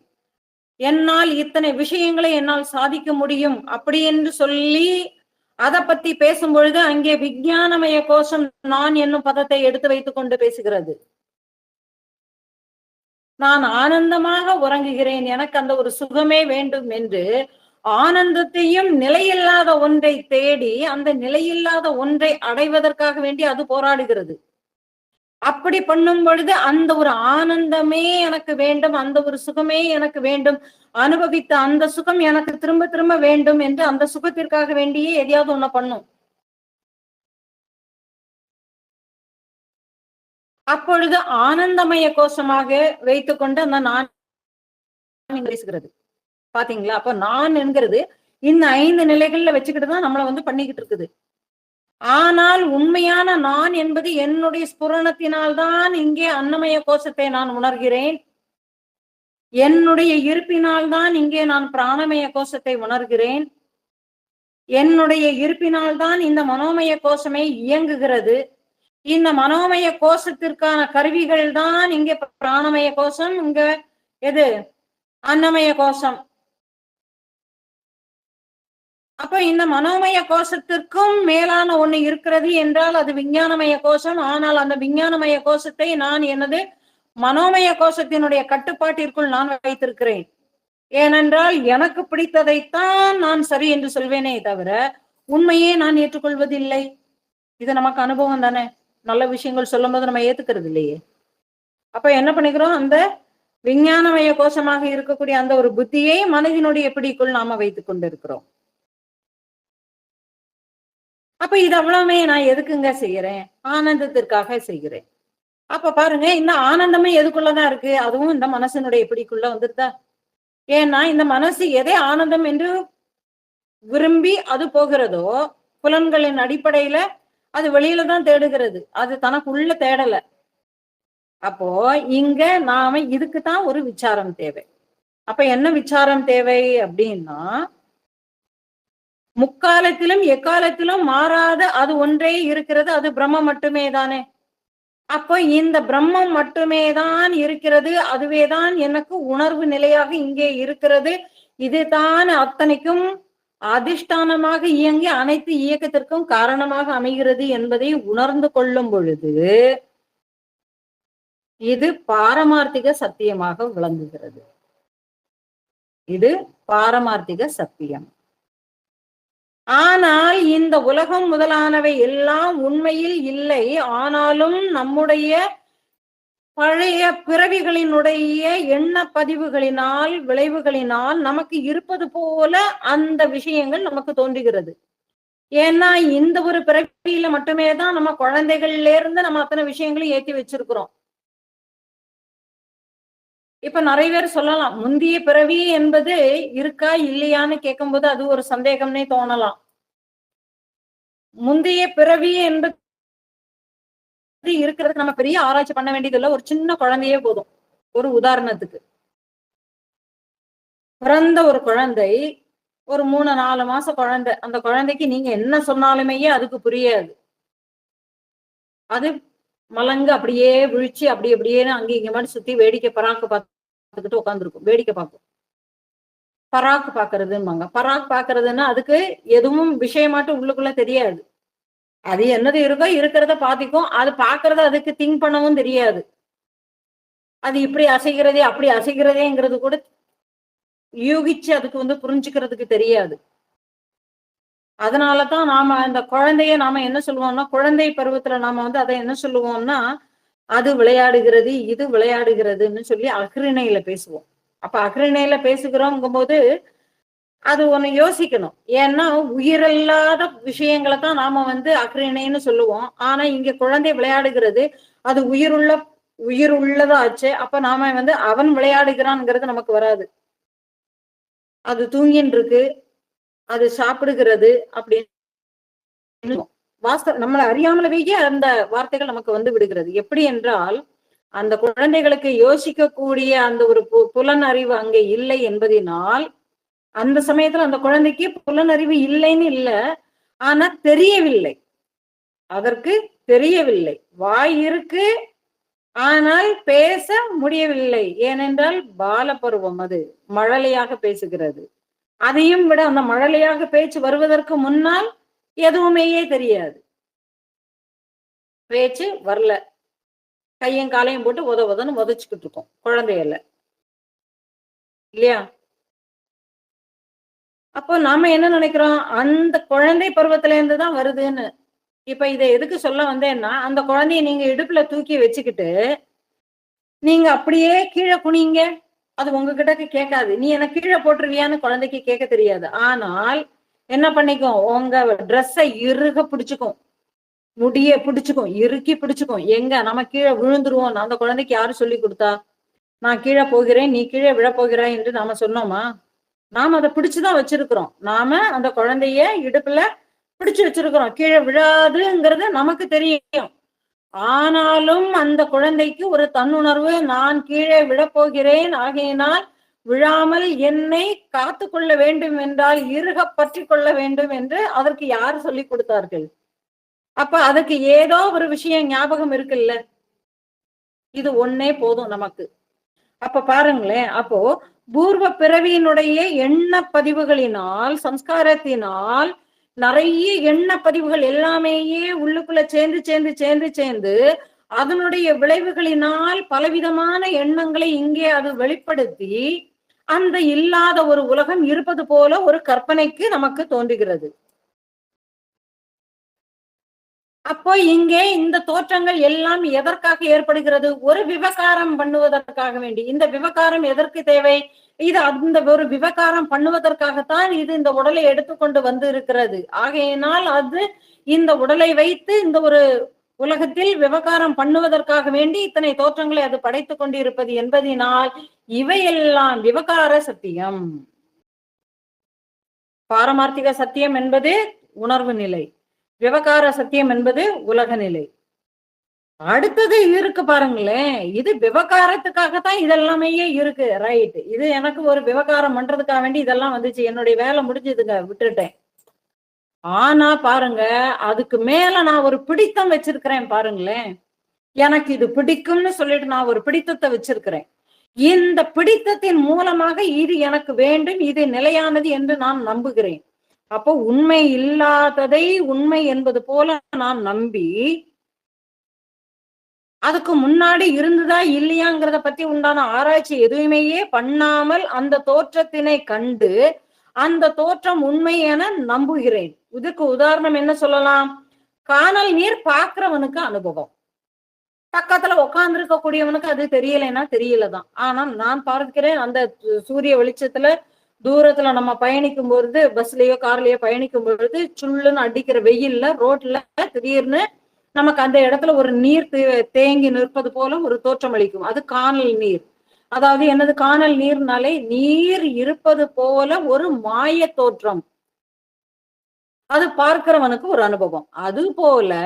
என்னால் இத்தனை விஷயங்களை என்னால் சாதிக்க முடியும் அப்படி என்று சொல்லி அதை பத்தி பேசும் பொழுது அங்கே விஞ்ஞானமய கோஷம் நான் என்னும் பதத்தை எடுத்து வைத்துக் கொண்டு பேசுகிறது. நான் ஆனந்தமாக உறங்குகிறேன், எனக்கு அந்த ஒரு சுகமே வேண்டும் என்று ஆனந்தத்தையும் நிலையில்லாத ஒன்றை தேடி அந்த நிலையில்லாத ஒன்றை அடைவதற்காக வேண்டி அது போராடுகிறது. அப்படி பண்ணும் பொழுது அந்த ஒரு ஆனந்தமே எனக்கு வேண்டும், அந்த ஒரு சுகமே எனக்கு வேண்டும், அனுபவித்த அந்த சுகம் எனக்கு திரும்ப திரும்ப வேண்டும் என்று அந்த சுகத்திற்காக வேண்டியே எதையாவது ஒண்ணு பண்ணும். அப்பொழுது ஆனந்தமய கோஷமாக வைத்துக்கொண்டு அந்த நான் பேசுகிறது. பாத்தீங்களா? அப்ப நான் என்கிறது இந்த 5 நிலைகள்ல வச்சுக்கிட்டுதான் நம்மளை பண்ணிக்கிட்டு இருக்குது. ஆனால் உண்மையான நான் என்பது என்னுடைய ஸ்புரணத்தினால்தான் இங்கே அன்னமய கோஷத்தை நான் உணர்கிறேன். என்னுடைய இருப்பினால்தான் இங்கே நான் பிராணமய கோஷத்தை உணர்கிறேன். என்னுடைய இருப்பினால்தான் இந்த மனோமய கோஷமே இயங்குகிறது. இந்த மனோமய கோஷத்திற்கான கருவிகள் தான் இங்கே பிராணமய கோஷம், இங்க எது அன்னமய கோஷம். அப்ப இந்த மனோமய கோஷத்திற்கும் மேலான ஒண்ணு இருக்கிறது என்றால் அது விஞ்ஞானமய கோஷம். ஆனால் அந்த விஞ்ஞானமய கோஷத்தை நான் எனது மனோமய கோஷத்தினுடைய கட்டுப்பாட்டிற்குள் நான் வைத்திருக்கிறேன். ஏனென்றால் எனக்கு பிடித்ததைத்தான் நான் சரி என்று சொல்வேனே தவிர உண்மையே நான் ஏற்றுக்கொள்வதில்லை. இது நமக்கு அனுபவம் தானே. நல்ல விஷயங்கள் சொல்லும் போது நம்ம ஏத்துக்கிறது இல்லையே. அப்ப என்ன பண்ணிக்கிறோம், அந்த விஞ்ஞானமய கோஷமாக இருக்கக்கூடிய அந்த ஒரு புத்தியை மனதினுடைய பிடிக்குள் நாம வைத்துக் கொண்டிருக்கிறோம். அப்ப இது அவ்வளவுமே நான் எதுக்குங்க செய்யறேன்? ஆனந்தத்திற்காக செய்கிறேன். அப்ப பாருங்க, இந்த ஆனந்தமே எதுக்குள்ளதான் இருக்கு? அதுவும் இந்த மனசனுடைய பிடிக்குள்ள வந்துருதா? ஏன்னா இந்த மனசு எதை ஆனந்தம் என்று விரும்பி அது போகிறதோ, புலன்களின் அடிப்படையில அது வெளியில தான் தேடுகிறது. அது தனக்குள்ள தேடல. அப்போ இங்க நாம இதுக்குத்தான் ஒரு விசாரம் தேவை. அப்ப என்ன விசாரம் தேவை அப்படின்னா, முக்காலத்திலும் எக்காலத்திலும் மாறாத அது ஒன்றே இருக்கிறது. அது பிரம்மம் மட்டுமே தானே. அப்போ இந்த பிரம்மம் மட்டுமே தான் இருக்கிறது. அதுவேதான் எனக்கு உணர்வு நிலையாக இங்கே இருக்கிறது. இதுதான் அத்தனைக்கும் அதிஷ்டானமாக இயங்கி அனைத்து இயக்கத்திற்கும் காரணமாக அமைகிறது என்பதை உணர்ந்து கொள்ளும் பொழுது இது பாரமார்த்திக சத்தியமாக விளங்குகிறது. இது பாரமார்த்திக சத்தியம். ஆனால் இந்த உலகம் முதலானவை எல்லாம் உண்மையில் இல்லை. ஆனாலும் நம்முடைய பழைய பிறவிகளினுடைய எண்ண பதிவுகளினால், விளைவுகளினால் நமக்கு இருப்பது போல அந்த விஷயங்கள் நமக்கு தோன்றுகிறது. ஏன்னா இந்த ஒரு பிறவியில மட்டுமே தான் நம்ம குழந்தைகள்ல இருந்து நம்ம அத்தனை விஷயங்களையும் ஏத்தி வச்சிருக்கிறோம். இப்ப நிறைய பேர் சொல்லலாம், முந்தைய பிறவி என்பது இருக்கா இல்லையான்னு கேட்கும்போது அது ஒரு சந்தேகம்னே தோணலாம். முந்தைய பிறவி என்பது இருக்கிறதுக்கு நம்ம பெரிய ஆராய்ச்சி பண்ண வேண்டியது இல்ல. ஒரு சின்ன குழந்தையே போதும். ஒரு உதாரணத்துக்கு, பிறந்த ஒரு குழந்தை, ஒரு 3-4 மாச குழந்தை. அந்த குழந்தைக்கு நீங்க என்ன சொன்னாலுமே அதுக்கு புரியாது. அது மலங்க அப்படியே விழிச்சு அப்படி அப்படியே அங்கே இங்க மாதிரி சுத்தி வேடிக்கை பராக்கு பார்த்துக்கிட்டு உட்காந்துருக்கும். வேடிக்கை பார்க்கும். பராக்கு பாக்குறதுன்னு பராக்கு பாக்குறதுன்னா அதுக்கு எதுவும் விஷயமாட்டு உள்ளுக்குள்ள தெரியாது. அது என்னது இருக்கோ இருக்கிறத பாத்திக்கும். அது பாக்குறத அதுக்கு திங்க் பண்ணவும் தெரியாது. அது இப்படி அசைகிறதே அப்படி அசைகிறதேங்கிறது கூட யூகிச்சு அதுக்கு புரிஞ்சுக்கிறதுக்கு தெரியாது. அதனாலதான் நாம அந்த குழந்தைய நாம என்ன சொல்லுவோம்னா, குழந்தை பருவத்துல நாம அதை என்ன சொல்லுவோம்னா, அது விளையாடுகிறது, இது விளையாடுகிறதுன்னு சொல்லி அஃறிணையில பேசுவோம். அப்ப அஃறிணையில பேசுகிறோங்கும் போது அது ஒண்ணு யோசிக்கணும். ஏன்னா உயிரில்லாத விஷயங்களை தான் நாம அஃறிணைன்னு சொல்லுவோம். ஆனா இங்க குழந்தை விளையாடுகிறது, அது உயிர் உள்ளதாச்சு. அப்ப நாம அவன் விளையாடுகிறான்ங்கிறது நமக்கு வராது. அது தூங்கின்னு இருக்கு, அது சாப்பிடுகிறது அப்படின்னு நம்மளை அறியாமலேயே அந்த வார்த்தைகள் நமக்கு விடுகிறது. எப்படி என்றால், அந்த குழந்தைகளுக்கு யோசிக்கக்கூடிய அந்த ஒரு புலன் அறிவு அங்கே இல்லை என்பதனால், அந்த சமயத்துல அந்த குழந்தைக்கு புலனறிவு இல்லைன்னு இல்ல, ஆனா தெரியவில்லை. அதற்கு தெரியவில்லை. வாய் இருக்கு, ஆனால் பேச முடியவில்லை. ஏனென்றால் பால பருவம், அது மழலையாக பேசுகிறது. அதையும் விட அந்த மழலையாக பேச்சு வருவதற்கு முன்னால் எதுவுமேயே தெரியாது. பேச்சு வரல, கையும் காலையும் போட்டு உதவுதுன்னு உதச்சுக்கிட்டு இருக்கோம் குழந்தையில, இல்லையா? அப்போ நாம என்ன நினைக்கிறோம், அந்த குழந்தை பருவத்துல இருந்துதான் வருதுன்னு. இப்ப இதை எதுக்கு சொல்ல வந்தேன்னா, அந்த குழந்தைய நீங்க இடுப்புல தூக்கி வச்சுக்கிட்டு நீங்க அப்படியே கீழே குனிங்க, அது உங்ககிட்ட கேட்காது. நீ என்ன கீழே போட்டுருவியான்னு குழந்தைக்கு கேட்க தெரியாது. ஆனால் என்ன பண்ணிக்கும், உங்க ட்ரெஸ்ஸை இறுக பிடிச்சுக்கும், முடிய பிடிச்சுக்கும், இறுக்கி பிடிச்சுக்கும். எங்க நம்ம கீழே விழுந்துருவோம். அந்த குழந்தைக்கு யாரு சொல்லி கொடுத்தா? நான் கீழே போகிறேன், நீ கீழே விழ போகிறாய் என்று நாம சொன்னோமா? நாம அதை பிடிச்சுதான் வச்சிருக்கிறோம். நாம அந்த குழந்தைய இடுப்புல பிடிச்சு வச்சிருக்கிறோம். கீழே விழாதுங்கிறது நமக்கு தெரியும். ஆனாலும் அந்த குழந்தைக்கு ஒரு தன்னுணர்வு, நான் கீழே விழப்போகிறேன், ஆகையினால் விழாமல் என்னை காத்து கொள்ள வேண்டும் என்றால் இறுக பற்றி கொள்ள வேண்டும் என்று அதற்கு யார் சொல்லி கொடுத்தார்கள்? அப்ப அதுக்கு ஏதோ ஒரு விஷயம் ஞாபகம் இருக்குல்ல. இது ஒன்னே போதும் நமக்கு. அப்ப பாருங்களேன், அப்போ பூர்வ பிறவியினுடைய எண்ண பதிவுகளினால், சம்ஸ்காரத்தினால் நிறைய எண்ண பதிவுகள் எல்லாமேயே உள்ளுக்குள்ள சேர்ந்து சேர்ந்து சேர்ந்து சேர்ந்து அதனுடைய விளைவுகளினால் பலவிதமான எண்ணங்களை இங்கே அது வெளிப்படுத்தி அந்த இல்லாத ஒரு உலகம் இருப்பது போல ஒரு கற்பனைக்கு நமக்கு தோன்றுகிறது. அப்போ இங்கே இந்த தோற்றங்கள் எல்லாம் எதற்காக ஏற்படுகிறது? ஒரு விவகாரம் பண்ணுவதற்காக வேண்டி. இந்த விவகாரம் எதற்கு தேவை? இது அந்த ஒரு விவகாரம் பண்ணுவதற்காகத்தான் இது இந்த உடலை எடுத்துக்கொண்டு வந்து இருக்கிறது. ஆகையினால் அது இந்த உடலை வைத்து இந்த ஒரு உலகத்தில் விவகாரம் பண்ணுவதற்காக வேண்டி இத்தனை தோற்றங்களை அது படைத்துக் கொண்டிருப்பது என்பதினால் இவையெல்லாம் விவகார சத்தியம். பாரமார்த்திக சத்தியம் என்பது உணர்வு நிலை, விவகார சத்தியம் என்பது உலக நிலை. அடுத்தது இருக்கு பாருங்களேன், இது விவகாரத்துக்காகத்தான் இதெல்லாமே இருக்கு. ரைட், இது எனக்கு ஒரு விவகாரம் பண்றதுக்காக வேண்டி இதெல்லாம் வந்துச்சு, என்னுடைய வேலை முடிஞ்சதுங்க, விட்டுட்டேன். ஆனா பாருங்க, அதுக்கு மேல நான் ஒரு பிடித்தம் வச்சிருக்கிறேன் பாருங்களேன். எனக்கு இது பிடிக்கும்னு சொல்லிட்டு நான் ஒரு பிடித்தத்தை வச்சிருக்கிறேன். இந்த பிடித்தத்தின் மூலமாக இது எனக்கு வேண்டும், இது நிலையானது என்று நான் நம்புகிறேன். அப்போ உண்மை இல்லாததை உண்மை என்பது போல நான் நம்பி அதுக்கு முன்னாடி இருந்ததா இல்லையாங்கிறத பத்தி உண்டான ஆராய்ச்சி எதுவுமே பண்ணாமல் அந்த தோற்றத்தினை கண்டு அந்த தோற்றம் உண்மை என நம்புகிறேன். இதுக்கு உதாரணம் என்ன சொல்லலாம்? காணல் நீர் பார்க்கிறவனுக்கு அனுபவம், பக்கத்துல உட்கார்ந்து இருக்க கூடியவனுக்கு அது தெரியலைன்னா தெரியலதான். ஆனா நான் பார்க்கிறேன், அந்த சூரிய வெளிச்சத்துல தூரத்துல நம்ம பயணிக்கும் பொழுது, பஸ்லயோ கார்லயோ பயணிக்கும் பொழுது சுள்ளுன்னு அடிக்கிற வெயில்ல ரோட்ல திடீர்னு நமக்கு அந்த இடத்துல ஒரு நீர் தேங்கி நிற்பது போல ஒரு தோற்றம் அளிக்கும். அது காணல் நீர். அதாவது என்னது காணல் நீர்னாலே? நீர் இருப்பது போல ஒரு மாய தோற்றம், அது பார்க்கிறவனுக்கு ஒரு அனுபவம். அது போல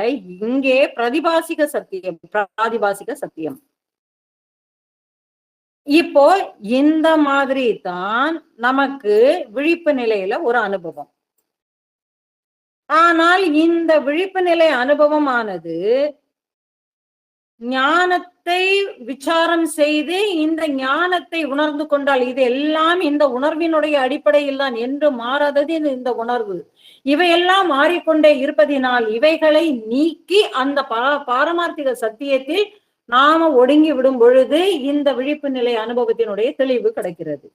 இங்கே பிரதிபாசிக சத்தியம், பிராதிபாசிக சத்தியம். இப்போ இந்த மாதிரி தான் நமக்கு விழிப்பு நிலையில ஒரு அனுபவம். ஆனால் இந்த விழிப்பு நிலை அனுபவமானது ஞானத்தை விசாரம் செய்து இந்த ஞானத்தை உணர்ந்து கொண்டால் இது எல்லாம் இந்த உணர்வினுடைய அடிப்படையில் தான், என்று மாறாதது இந்த உணர்வு. இவையெல்லாம் மாறிக்கொண்டே இருப்பதினால் இவைகளை நீக்கி அந்த பாரமார்த்திக சத்தியத்தில் நாம ஒடுங்கி விடும் பொழுது இந்த விழிப்பு நிலை அனுபவத்தினுடைய தெளிவு கிடைக்கிறது.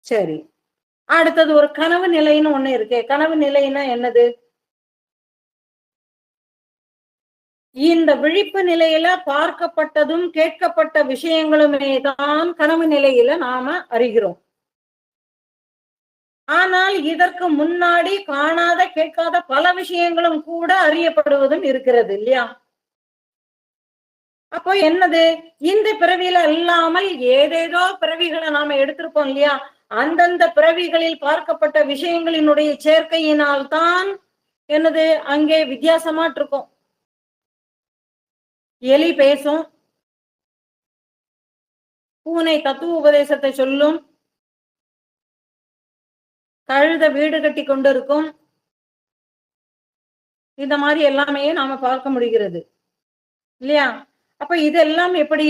சரி, அடுத்தது ஒரு கனவு நிலைன்னு ஒண்ணு இருக்கு. கனவு நிலைன்னா என்னது? இந்த விழிப்பு நிலையில பார்க்கப்பட்டதும் கேட்கப்பட்ட விஷயங்களுமே தான் கனவு நிலையில நாம அறிகிறோம். ஆனால் இதற்கு முன்னாடி காணாத கேட்காத பல விஷயங்களும் கூட அறியப்படுவதும் இருக்கிறது இல்லையா? அப்போ என்னது? இந்த பிறவியில இல்லாமல் ஏதேதோ பிறவிகளை நாம எடுத்திருப்போம் இல்லையா? அந்தந்த பிறவிகளில் பார்க்கப்பட்ட விஷயங்களினுடைய சேர்க்கையினால் தான் என்னது அங்கே வித்தியாசமாட்டு இருக்கும். எலி பேசும், பூனை தத்துவ உபதேசத்தை சொல்லும், கழுத வீடு கட்டி கொண்டு இருக்கும். இந்த மாதிரி எல்லாமே நாம பார்க்க முடிகிறது இல்லையா? அப்ப இதெல்லாம் எப்படி?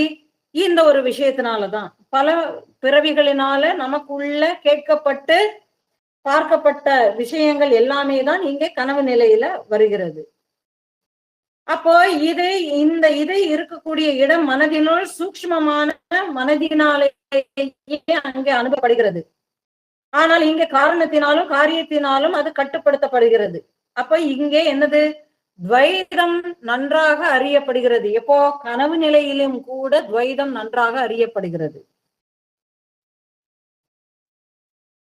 இந்த ஒரு விஷயத்தினாலதான், பல பிறவிகளினால நமக்குள்ள கேட்கப்பட்டு பார்க்கப்பட்ட விஷயங்கள் எல்லாமே தான் இங்கே கனவு நிலையில வருகிறது. அப்போ இது இந்த இது இருக்கக்கூடிய இடம் மனதினுள் சூக்ஷ்மமான மனதினாலே அங்கே அனுப்பப்படுகிறது. ஆனால் இங்க காரணத்தினாலும் காரியத்தினாலும் அது கட்டுப்படுத்தப்படுகிறது. அப்ப இங்கே என்னது? துவைதம் நன்றாக அறியப்படுகிறது. எப்போ? கனவு நிலையிலும் கூட துவைதம் நன்றாக அறியப்படுகிறது.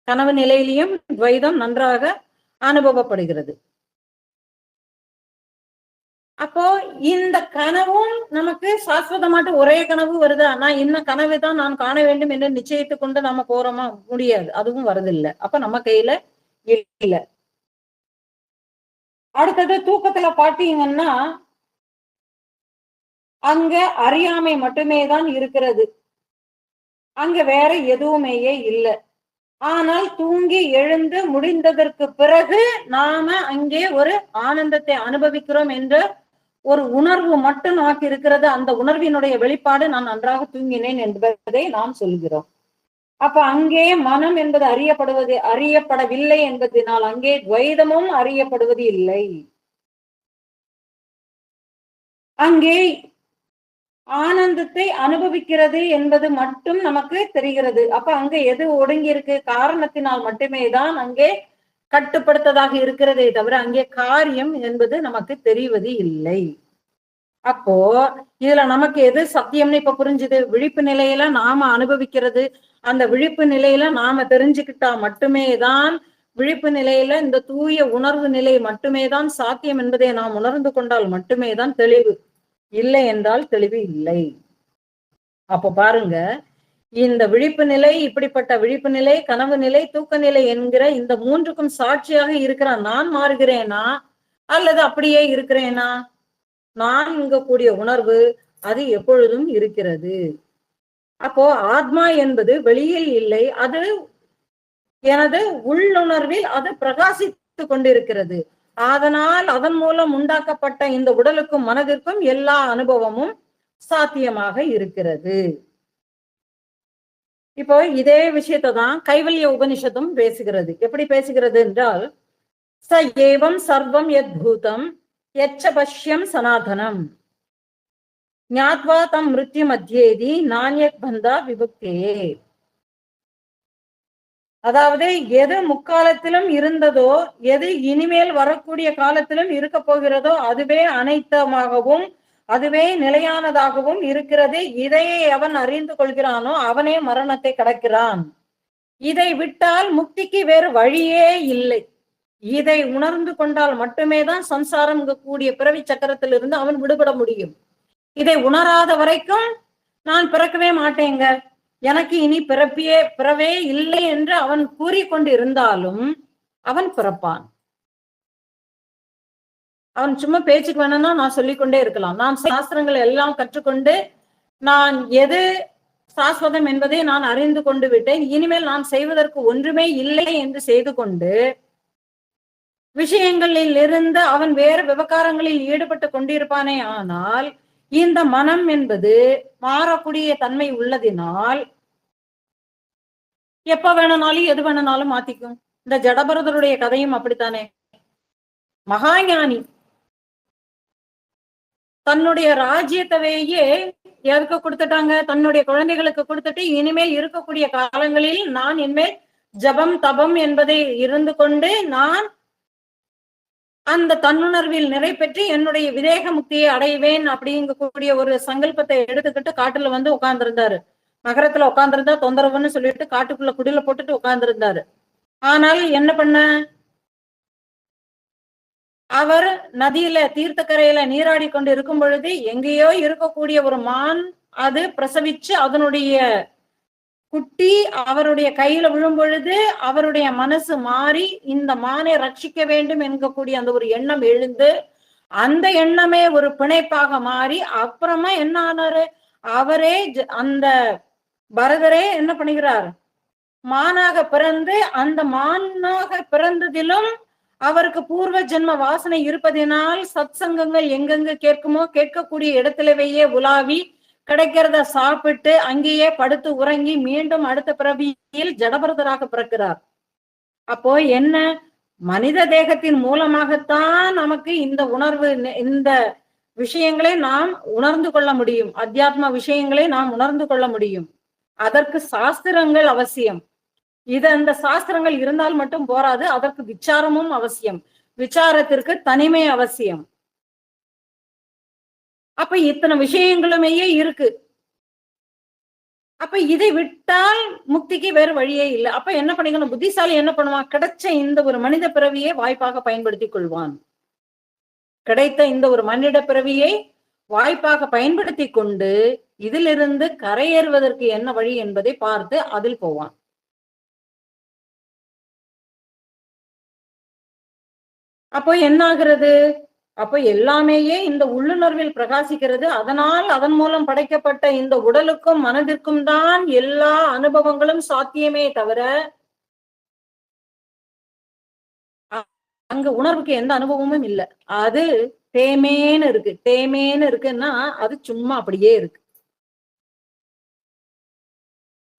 கனவு நிலையிலையும் துவைதம் நன்றாக அனுபவப்படுகிறது. அப்போ இந்த கனவும் நமக்கு சாஸ்வதமாட்டு ஒரே கனவு வருதா? நான் இன்னும் கனவை தான் நான் காண வேண்டும் என்று நிச்சயித்து கொண்டு நம்ம போறோமா? முடியாது, அதுவும் வருதில்லை. அப்ப நம்ம கையில இல்ல. அடுத்தது தூக்கத்துல பாத்தீங்கன்னா அங்க அறியாமை மட்டுமே தான் இருக்கிறது, அங்க வேற எதுவுமே இல்லை. ஆனால் தூங்கி எழுந்து முடிந்ததற்கு பிறகு நாம அங்கே ஒரு ஆனந்தத்தை அனுபவிக்கிறோம் என்ற ஒரு உணர்வு மட்டும் நமக்கு இருக்கிறது. அந்த உணர்வினுடைய வெளிப்பாடு நான் நன்றாக தூங்கினேன் என்பதை நாம் சொல்கிறோம். அப்ப அங்கே மனம் என்பது அறியப்படவில்லை என்பதனால் அங்கே துவைதமும் அறியப்படுவது இல்லை. அங்கே ஆனந்தத்தை அனுபவிக்கிறது என்பது மட்டும் நமக்கு தெரிகிறது. அப்ப அங்க எது ஒடுங்கி இருக்கு? காரணத்தினால் மட்டுமே தான் அங்கே கட்டுப்படுத்ததாக இருக்கிறதே தவிர அங்கே காரியம் என்பது நமக்கு தெரிவது இல்லை. அப்போ இதுல நமக்கு எது சத்தியம்னு இப்ப புரிஞ்சுது? விழிப்பு நிலையில நாம அனுபவிக்கிறது, அந்த விழிப்பு நிலையில நாம தெரிஞ்சுக்கிட்டா மட்டுமே தான், விழிப்பு நிலையில இந்த தூய உணர்வு நிலை மட்டுமே தான் சாத்தியம் என்பதை நாம் உணர்ந்து கொண்டால் மட்டுமே தான் தெளிவு. இல்லை என்றால் தெளிவு இல்லை. அப்ப பாருங்க, இந்த விழிப்பு நிலை, இப்படிப்பட்ட விழிப்பு நிலை, கனவு நிலை, தூக்க நிலை என்கிற இந்த மூன்றுக்கும் சாட்சியாக இருக்கிற நான் மாறுகிறேனா அல்லது அப்படியே இருக்கிறேனா? நான் கூடிய உணர்வு அது எப்பொழுதும் இருக்கிறது. அப்போ ஆத்மா என்பது வெளியில் இல்லை, அது எனது உள்ளுணர்வில் அது பிரகாசித்து கொண்டிருக்கிறது. அதனால் அதன் மூலம் உண்டாக்கப்பட்ட இந்த உடலுக்கும் மனதிற்கும் எல்லா அனுபவமும் சாத்தியமாக இருக்கிறது. இப்போ இதே விஷயத்தை தான் கைவல்ய உபனிஷத்தும் பேசுகிறது. எப்படி பேசுகிறது என்றால், ச ஏவம் சர்வம் யத் பூதம் யச்ச பஷ்யம் சனாதனம் ஞாத்வா தம் மிருத்யு மத்யேதி நான்யக் பந்தா விபக்தியே. அதாவது எது முக்காலத்திலும் இருந்ததோ, எது இனிமேல் வரக்கூடிய காலத்திலும் இருக்க போகிறதோ அதுவே அனைத்தமாகவும் அதுவே நிலையானதாகவும் இருக்கிறது. இதையே அவன் அறிந்து கொள்கிறானோ அவனே மரணத்தை கடக்கிறான். இதை விட்டால் முக்திக்கு வேறு வழியே இல்லை. இதை உணர்ந்து கொண்டால் மட்டுமே தான் சம்சாரம் கூடிய பிறவி சக்கரத்திலிருந்து அவன் விடுபட முடியும். இதை உணராத வரைக்கும் நான் பிறக்கவே மாட்டேங்க, எனக்கு இனி பிறவே இல்லை என்று அவன் கூறிக்கொண்டு இருந்தாலும் அவன் பிறப்பான். அவன் சும்மா பேச்சுக்கு வேணும்னா நான் சொல்லிக்கொண்டே இருக்கலாம். நான் சாஸ்திரங்கள் எல்லாம் கற்றுக்கொண்டு நான் எது சாஸ்வதம் என்பதை நான் அறிந்து கொண்டு விட்டேன், இனிமேல் நான் செய்வதற்கு ஒன்றுமே இல்லை என்று செய்து கொண்டு விஷயங்களில் இருந்து அவன் வேறு விவகாரங்களில் ஈடுபட்டு கொண்டிருப்பானே. ஆனால் இந்த மனம் என்பது மாறக்கூடிய தன்மை உள்ளதினால் எப்ப வேணும்னாலும் எது வேணும்னாலும் மாத்திக்கும். இந்த ஜடபரதருடைய கதையும் அப்படித்தானே. மகாஞானி தன்னுடைய ராஜ்யத்தவையே எதுக்கு கொடுத்துட்டாங்க? தன்னுடைய குழந்தைகளுக்கு கொடுத்துட்டு இனிமேல் இருக்கக்கூடிய காலங்களில் நான் இனிமேல் ஜபம் தபம் என்பதை இருந்து கொண்டு நான் அந்த தன்னுணர்வில் நிறை பெற்று என்னுடைய விதேக முக்தியை அடைவேன் அப்படிங்கக்கூடிய ஒரு சங்கல்பத்தை எடுத்துக்கிட்டு காட்டுல வந்து உட்கார்ந்துருந்தாரு. நகரத்துல உட்கார்ந்துருந்தா தொந்தரவுன்னு சொல்லிட்டு காட்டுக்குள்ள குடில போட்டுட்டு உட்கார்ந்துருந்தாரு. ஆனால் என்ன பண்ண, அவர் நதியில தீர்த்தக்கரையில நீராடி கொண்டு இருக்கும் பொழுது எங்கேயோ இருக்கக்கூடிய ஒரு மான் அது பிரசவிச்சு அதனுடைய குட்டி அவருடைய கையில விழும் பொழுது அவருடைய மனசு மாறி இந்த மானை ரட்சிக்க வேண்டும் என்கக்கூடிய அந்த ஒரு எண்ணம் எழுந்து அந்த எண்ணமே ஒரு பிணைப்பாக மாறி அப்புறமா என்ன ஆனாரு, அவரே அந்த பரதரே என்ன பண்ணுகிறார், மானாக பிறந்து அந்த மானாக பிறந்ததிலும் அவருக்கு பூர்வ ஜென்ம வாசனை இருப்பதினால் சத் சங்கங்கள் எங்கெங்க கேட்குமோ கேட்கக்கூடிய இடத்திலேயே உலாவி கிடைக்கிறத சாப்பிட்டு அங்கேயே படுத்து உறங்கி மீண்டும் அடுத்த பிறவியில் ஜடபரதராக பிறக்கிறார். அப்போ என்ன, மனித தேகத்தின் மூலமாகத்தான் நமக்கு இந்த உணர்வு இந்த விஷயங்களை நாம் உணர்ந்து கொள்ள முடியும். அத்தியாத்ம விஷயங்களை நாம் உணர்ந்து கொள்ள முடியும். அதற்கு சாஸ்திரங்கள் அவசியம். அந்த சாஸ்திரங்கள் இருந்தால் மட்டும் போராது, அதற்கு விசாரமும் அவசியம். விசாரத்திற்கு தனிமை அவசியம். அப்ப இத்தனை விஷயங்களுமே இருக்கு. அப்ப இதை விட்டால் முக்திக்கு வேறு வழியே இல்லை. அப்ப என்ன பண்ணிக்கணும், புத்திசாலி என்ன பண்ணுவான், கிடைச்ச இந்த ஒரு மனித பிறவியை வாய்ப்பாக பயன்படுத்திக் கொள்வான். கிடைத்த இந்த ஒரு மனித பிறவியை வாய்ப்பாக பயன்படுத்தி கொண்டு இதிலிருந்து கரையேறுவதற்கு என்ன வழி என்பதை பார்த்து அதில் போவான். அப்போ என்ன ஆகிறது, அப்போ எல்லாமேயே இந்த உள்ளுணர்வில் பிரகாசிக்கிறது. அதனால் அதன் மூலம் படைக்கப்பட்ட இந்த உடலுக்கும் மனதிற்கும் தான் எல்லா அனுபவங்களும் சாத்தியமே தவிர அங்க உணர்வுக்கு எந்த அனுபவமும் இல்லை. அது தேமேன்னு இருக்கு. தேமேன்னு இருக்குன்னா அது சும்மா அப்படியே இருக்கு.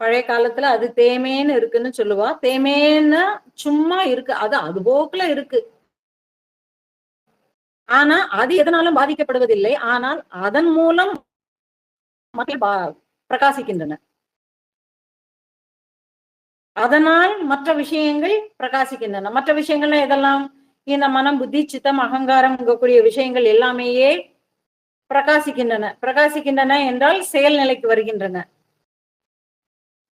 பழைய காலத்துல அது தேமேன்னு இருக்குன்னு சொல்லுவா. தேமேன்னா சும்மா இருக்கு, அது அது போக்குல இருக்கு. ஆனா அது எதனாலும் பாதிக்கப்படுவதில்லை. ஆனால் அதன் மூலம் மக்கள் பிரகாசிக்கின்றன. அதனால் மற்ற விஷயங்கள் பிரகாசிக்கின்றன. மற்ற விஷயங்கள்லாம் எதெல்லாம்? இந்த மனம், புத்தி, சித்தம், அகங்காரம் கூடிய விஷயங்கள் எல்லாமேயே பிரகாசிக்கின்றன. பிரகாசிக்கின்றன என்றால் செயல்நிலைக்கு வருகின்றன.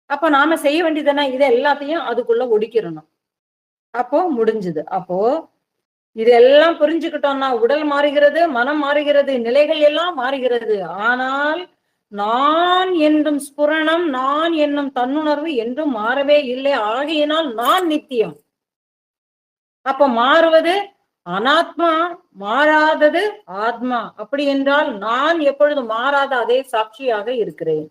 அப்ப நாம செய்ய வேண்டியதுன்னா இதை எல்லாத்தையும் அதுக்குள்ள ஒடுக்கிடணும். அப்போ முடிஞ்சது. அப்போ இதெல்லாம் புரிஞ்சுக்கிட்டோம்னா உடல் மாறுகிறது, மனம் மாறுகிறது, நிலைகள் எல்லாம் மாறுகிறது. ஆனால் நான் என்னும் ஸ்புரணம், நான் என்னும் தன்னுணர்வு என்றும் மாறவே இல்லை. ஆகையினால் நான் நித்தியம். அப்ப மாறுவது அனாத்மா, மாறாதது ஆத்மா. அப்படி என்றால் நான் எப்பொழுது மாறாத அதே சாட்சியாக இருக்கிறேன்.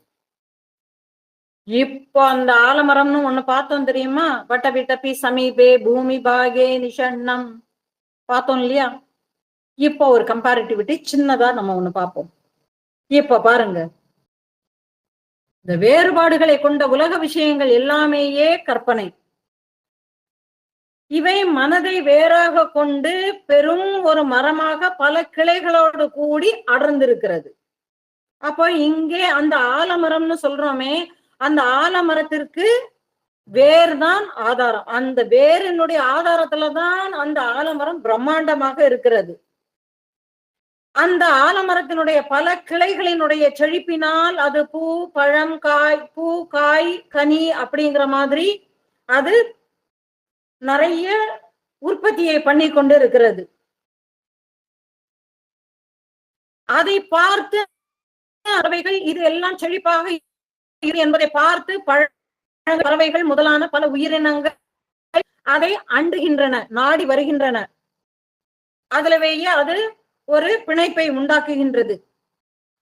இப்போ அந்த ஆலமரம்னு ஒண்ணு பார்த்தோம் தெரியுமா? வட்டவிட்டப்பி சமீபே பூமி பாகே நிஷண்ணம் பார்த்தோம் இல்லையா? இப்போ ஒரு கம்பேரிட்டிவிட்டி சின்னதா நம்ம ஒண்ணு பார்ப்போம். இப்ப பாருங்க, இந்த வேறுபாடுகளை கொண்ட உலக விஷயங்கள் எல்லாமேயே கற்பனை. இவை மனதை வேறாக கொண்டு பெரும் ஒரு மரமாக பல கிளைகளோடு கூடி அடர்ந்திருக்கிறது. அப்போ இங்கே அந்த ஆலமரம்னு சொல்றோமே, அந்த ஆலமரத்திற்கு வேர் தான் ஆதாரம். அந்த வேரினுடைய ஆதாரத்துலதான் அந்த ஆலமரம் பிரம்மாண்டமாக இருக்கிறது. அந்த ஆலமரத்தினுடைய பல கிளைகளினுடைய செழிப்பினால் அது பூ, பழம், காய், பூ, காய், கனி அப்படிங்கிற மாதிரி அது நிறைய உற்பத்தியை பண்ணி கொண்டு இருக்கிறது. அதை பார்த்து பறவைகள் இது எல்லாம் செழிப்பாக என்பதை பார்த்து பறவைகள் முதலான பல உயிரினங்கள் அதை அண்டுகின்றன, நாடி வருகின்றன. அதுலவேயே அது ஒரு பிணைப்பை உண்டாக்குகின்றது.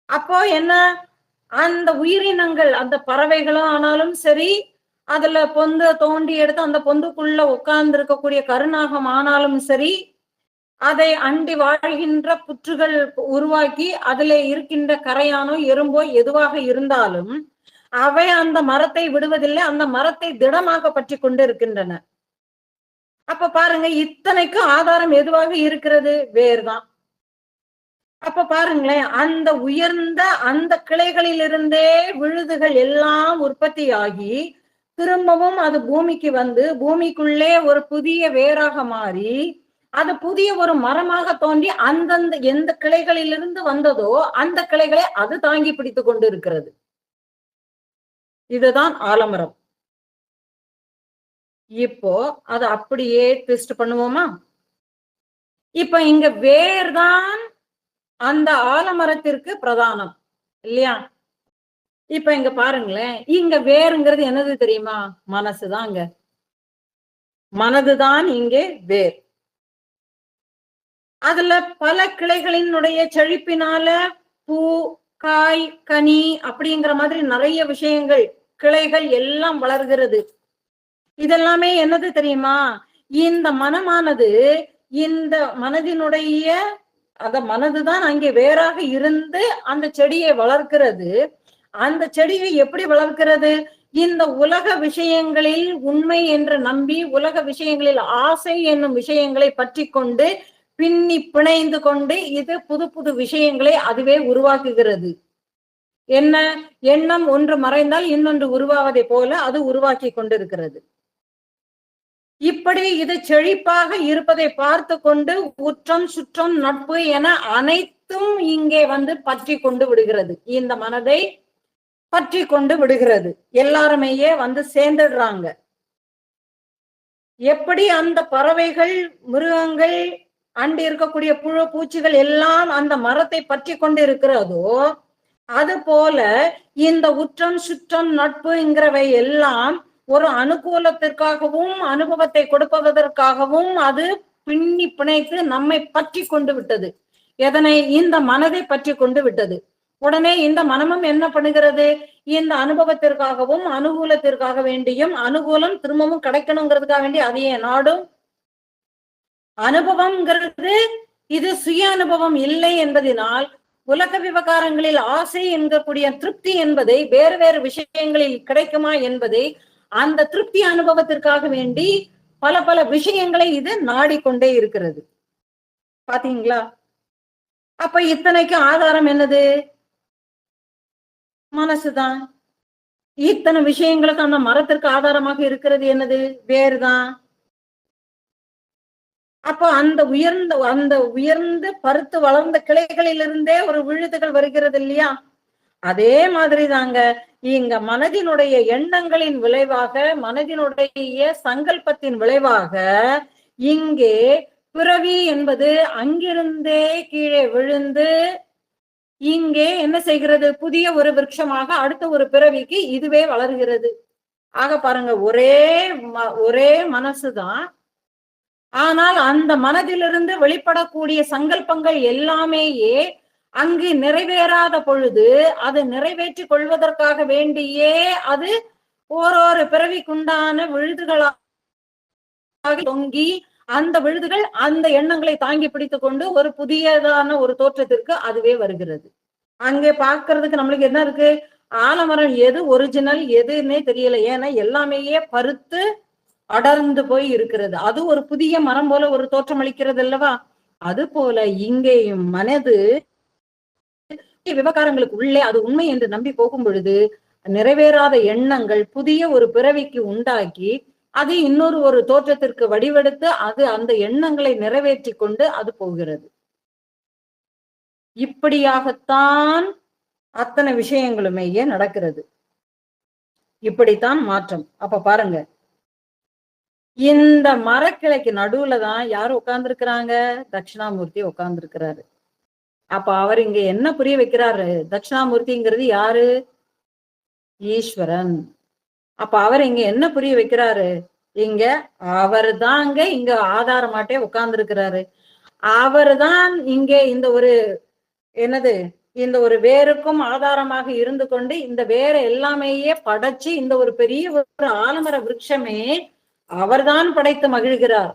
அப்போ என்ன, அந்த உயிரினங்கள், அந்த பறவைகளும் ஆனாலும் சரி, அதுல பொந்து தோண்டி எடுத்து அந்த பொந்துக்குள்ள உட்கார்ந்து இருக்கக்கூடிய கருநாகம் ஆனாலும் சரி, அதை அண்டி வாழ்கின்ற புற்றுகள் உருவாக்கி அதுல இருக்கின்ற கரையானோ எறும்போ எதுவாக இருந்தாலும் அவை அந்த மரத்தை விடுவதில்லை, அந்த மரத்தை திடமாக பற்றி கொண்டு இருக்கின்றன. அப்ப பாருங்க, இத்தனைக்கும் ஆதாரம் எதுவாக இருக்கிறது? வேர்தான். அப்ப பாருங்களேன், அந்த உயர்ந்த அந்த கிளைகளிலிருந்தே விழுதுகள் எல்லாம் உற்பத்தி ஆகி திரும்பவும் அது பூமிக்கு வந்து பூமிக்குள்ளே ஒரு புதிய வேராக மாறி அது புதிய ஒரு மரமாக தோன்றி அந்தந்த எந்த கிளைகளிலிருந்து வந்ததோ அந்த கிளைகளை அது தாங்கி பிடித்துக் கொண்டு இருக்கிறது. இதுதான் ஆலமரம். இப்போ அதை அப்படியே ட்விஸ்ட் பண்ணுவோமா? இப்ப இங்க வேர்தான் அந்த ஆலமரத்திற்கு பிரதானம் இல்லையா? இப்ப இங்க பாருங்களேன், இங்க வேறுங்கிறது என்னது தெரியுமா? மனசுதாங்க. மனதுதான் இங்கே வேர். அதுல பல கிளைகளினுடைய செழிப்பினால பூ, காய், கனி அப்படிங்கிற மாதிரி நிறைய விஷயங்கள், கிளைகள் எல்லாம் வளர்கிறது. இதெல்லாமே என்னது தெரியுமா? இந்த மனமானது இந்த மனதினுடைய அந்த மனதுதான் அங்கே வேறாக இருந்து அந்த செடியை வளர்க்கிறது. அந்த செடியை எப்படி வளர்க்கிறது? இந்த உலக விஷயங்களில் உண்மை என்று நம்பி உலக விஷயங்களில் ஆசை என்னும் விஷயங்களை பற்றி கொண்டு பின்னி பிணைந்து கொண்டு இது புது புது விஷயங்களை அதுவே உருவாக்குகிறது. என்ன, எண்ணம் ஒன்று மறைந்தால் இன்னொன்று உருவாவதை போல அது உருவாக்கி கொண்டிருக்கிறது. இப்படி இது செழிப்பாக இருப்பதை பார்த்து கொண்டு உற்றம், சுற்றம், நட்பு என அனைத்தும் இங்கே வந்து பற்றி கொண்டு விடுகிறது. இந்த மனதை பற்றி கொண்டு விடுகிறது. எல்லாருமேயே வந்து சேர்ந்துடுறாங்க. எப்படி அந்த பறவைகள், மிருகங்கள், அண்டி இருக்கக்கூடிய புழு பூச்சிகள் எல்லாம் அந்த மரத்தை பற்றி கொண்டு இருக்கிறதோ அது போல இந்த உற்றம், சுற்றம், நட்புங்கிறவை எல்லாம் ஒரு அனுகூலத்திற்காகவும் அனுபவத்தை கொடுப்பதற்காகவும் அது பின்னி பிணைத்து நம்மை பற்றி கொண்டு விட்டது. எதனை? இந்த மனதை பற்றி கொண்டு விட்டது. உடனே இந்த மனமும் என்ன பண்ணுகிறது? இந்த அனுபவத்திற்காகவும் அனுகூலத்திற்காக வேண்டியும், அனுகூலம் திரும்பவும் கிடைக்கணுங்கிறதுக்காக வேண்டி அதையே நாடும். அனுபவம்ங்கிறது இது சுய அனுபவம் இல்லை என்பதனால் உலக விவகாரங்களில் ஆசை என்கக்கூடிய திருப்தி என்பதை வேறு வேறு விஷயங்களில் கிடைக்குமா என்பதை அந்த திருப்தி அனுபவத்திற்காக வேண்டி பல பல விஷயங்களை இது நாடிக்கொண்டே இருக்கிறது. பாத்தீங்களா? அப்ப இத்தனைக்கு ஆதாரம் என்னது? மனசுதான். இத்தனை விஷயங்களுக்கு அந்த மரத்திற்கு ஆதாரமாக இருக்கிறது என்னது? வேர்தான். அப்போ அந்த உயர்ந்து பருத்து வளர்ந்த கிளைகளிலிருந்தே ஒரு விழுதுகள் வருகிறது இல்லையா? அதே மாதிரி தாங்க இங்க மனதினுடைய எண்ணங்களின் விளைவாக, மனதினுடைய சங்கல்பத்தின் விளைவாக இங்கே பிறவி என்பது அங்கிருந்தே கீழே விழுந்து இங்கே என்ன செய்கிறது? புதிய ஒரு விருட்சமாக அடுத்த ஒரு பிறவிக்கு இதுவே வளர்கிறது. ஆக பாருங்க, ஒரே மனசுதான். ஆனால் அந்த மனதிலிருந்து வெளிப்படக்கூடிய சங்கல்பங்கள் எல்லாமேயே அங்கு நிறைவேறாத பொழுது அது நிறைவேற்றிக் கொள்வதற்காக வேண்டியே அது ஓரொரு பிறவிக்குண்டான விழுதுகளாக தொங்கி அந்த விழுதுகள் அந்த எண்ணங்களை தாங்கி பிடித்துக் கொண்டு ஒரு புதியதான ஒரு தோற்றத்திற்கு அதுவே வருகிறது. அங்கே பார்க்கிறதுக்கு நம்மளுக்கு என்ன இருக்கு? ஆலமரம் எது ஒரிஜினல் எதுன்னே தெரியல. ஏன்னா எல்லாமே பருத்து அடர்ந்து போய் இருக்கிறது. அது ஒரு புதிய மரம் போல ஒரு தோற்றம் அளிக்கிறது அல்லவா? அது போல இங்கேயும் மனது விவகாரங்களுக்கு உள்ளே அது உண்மை என்று நம்பி போகும் பொழுது நிறைவேறாத எண்ணங்கள் புதிய ஒரு பிறவிக்கு உண்டாக்கி அது இன்னொரு ஒரு தோற்றத்திற்கு வடிவெடுத்து அது அந்த எண்ணங்களை நிறைவேற்றி கொண்டு அது போகிறது. இப்படியாகத்தான் அத்தனை விஷயங்களுமே நடக்கிறது. இப்படித்தான் மாற்றம். அப்ப பாருங்க, இந்த மரக்கிளைக்கு நடுவுல தான் யாரு உட்கார்ந்து இருக்கிறாங்க? தட்சிணாமூர்த்தி உட்கார்ந்து இருக்கிறாரு. அப்ப அவர் இங்க என்ன புரிய வைக்கிறாரு? தட்சிணாமூர்த்திங்கிறது யாரு? ஈஸ்வரன். அப்ப அவர் இங்க என்ன புரிய வைக்கிறாரு? இங்க அவர் தாங்க இங்க ஆதாரமாட்டே உட்கார்ந்து இருக்கிறாரு. அவர் தான் இங்கே இந்த ஒரு என்னது இந்த ஒரு வேருக்கும் ஆதாரமாக இருந்து கொண்டு இந்த வேற எல்லாமேயே படைச்சு இந்த ஒரு பெரிய ஒரு ஆலமர விருட்சமே அவர்தான் படைத்து மகிழ்கிறார்.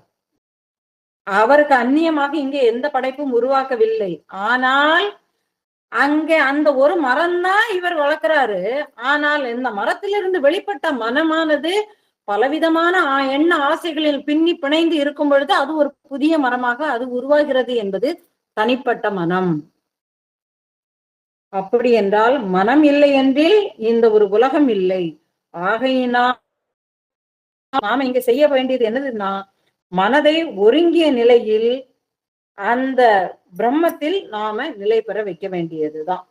அவருக்கு அந்நியமாக இங்கே எந்த படைப்பும் உருவாக்கவில்லை. ஆனால் அங்கே அந்த ஒரு மரம் தான் இவர் வளர்க்கிறாரு. ஆனால் இந்த மரத்திலிருந்து வெளிப்பட்ட மனமானது பலவிதமான எண்ண ஆசைகளில் பின்னி பிணைந்து இருக்கும் பொழுது அது ஒரு புதிய மரமாக அது உருவாகிறது என்பது தனிப்பட்ட மனம். அப்படி என்றால் மனம் இல்லை என்றில் இந்த ஒரு உலகம் இல்லை. ஆகையினால் நாம இங்க செய்ய வேண்டியது என்னதுன்னா, மனதை ஒருங்கிய நிலையில் அந்த பிரம்மத்தில் நாம நிலை பெற வைக்க வேண்டியதுதான்.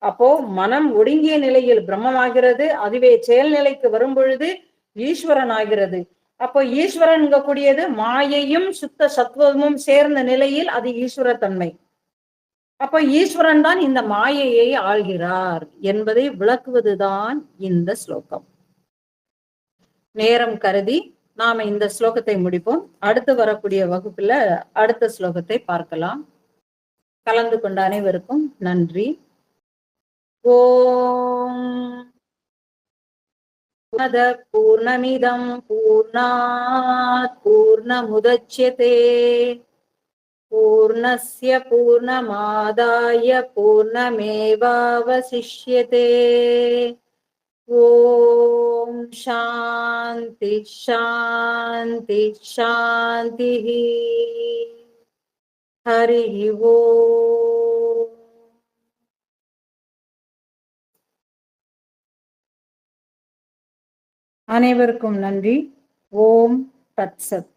அப்போ மனம் ஒடுங்கிய நிலையில் பிரம்மமாகிறது. அதுவே செயல்நிலைக்கு வரும் பொழுது ஈஸ்வரன் ஆகிறது. அப்போ ஈஸ்வரன் கூடியது மாயையும் சுத்த சத்துவமும் சேர்ந்த நிலையில் அது ஈஸ்வர தன்மை. அப்ப ஈஸ்வரன் தான் இந்த மாயையை ஆள்கிறார் என்பதை விளக்குவதுதான் இந்த ஸ்லோகம். நேரம் கருதி நாம இந்த ஸ்லோகத்தை முடிப்போம். அடுத்து வரக்கூடிய வகுப்புல அடுத்த ஸ்லோகத்தை பார்க்கலாம். கலந்து கொண்ட அனைவருக்கும் நன்றி. ஓம் பூர்ணமிதம் பூர்ணாத் பூர்ணமுதச்யதே பூர்ணஸ்ய பூர்ணமாதாய பூர்ணமேவாவசிஷ்யதே. ஓம் சாந்தி சாந்தி சாந்தி. ஹரி ஓம். அனைவருக்கும் நன்றி. ஓம் தத்சத்.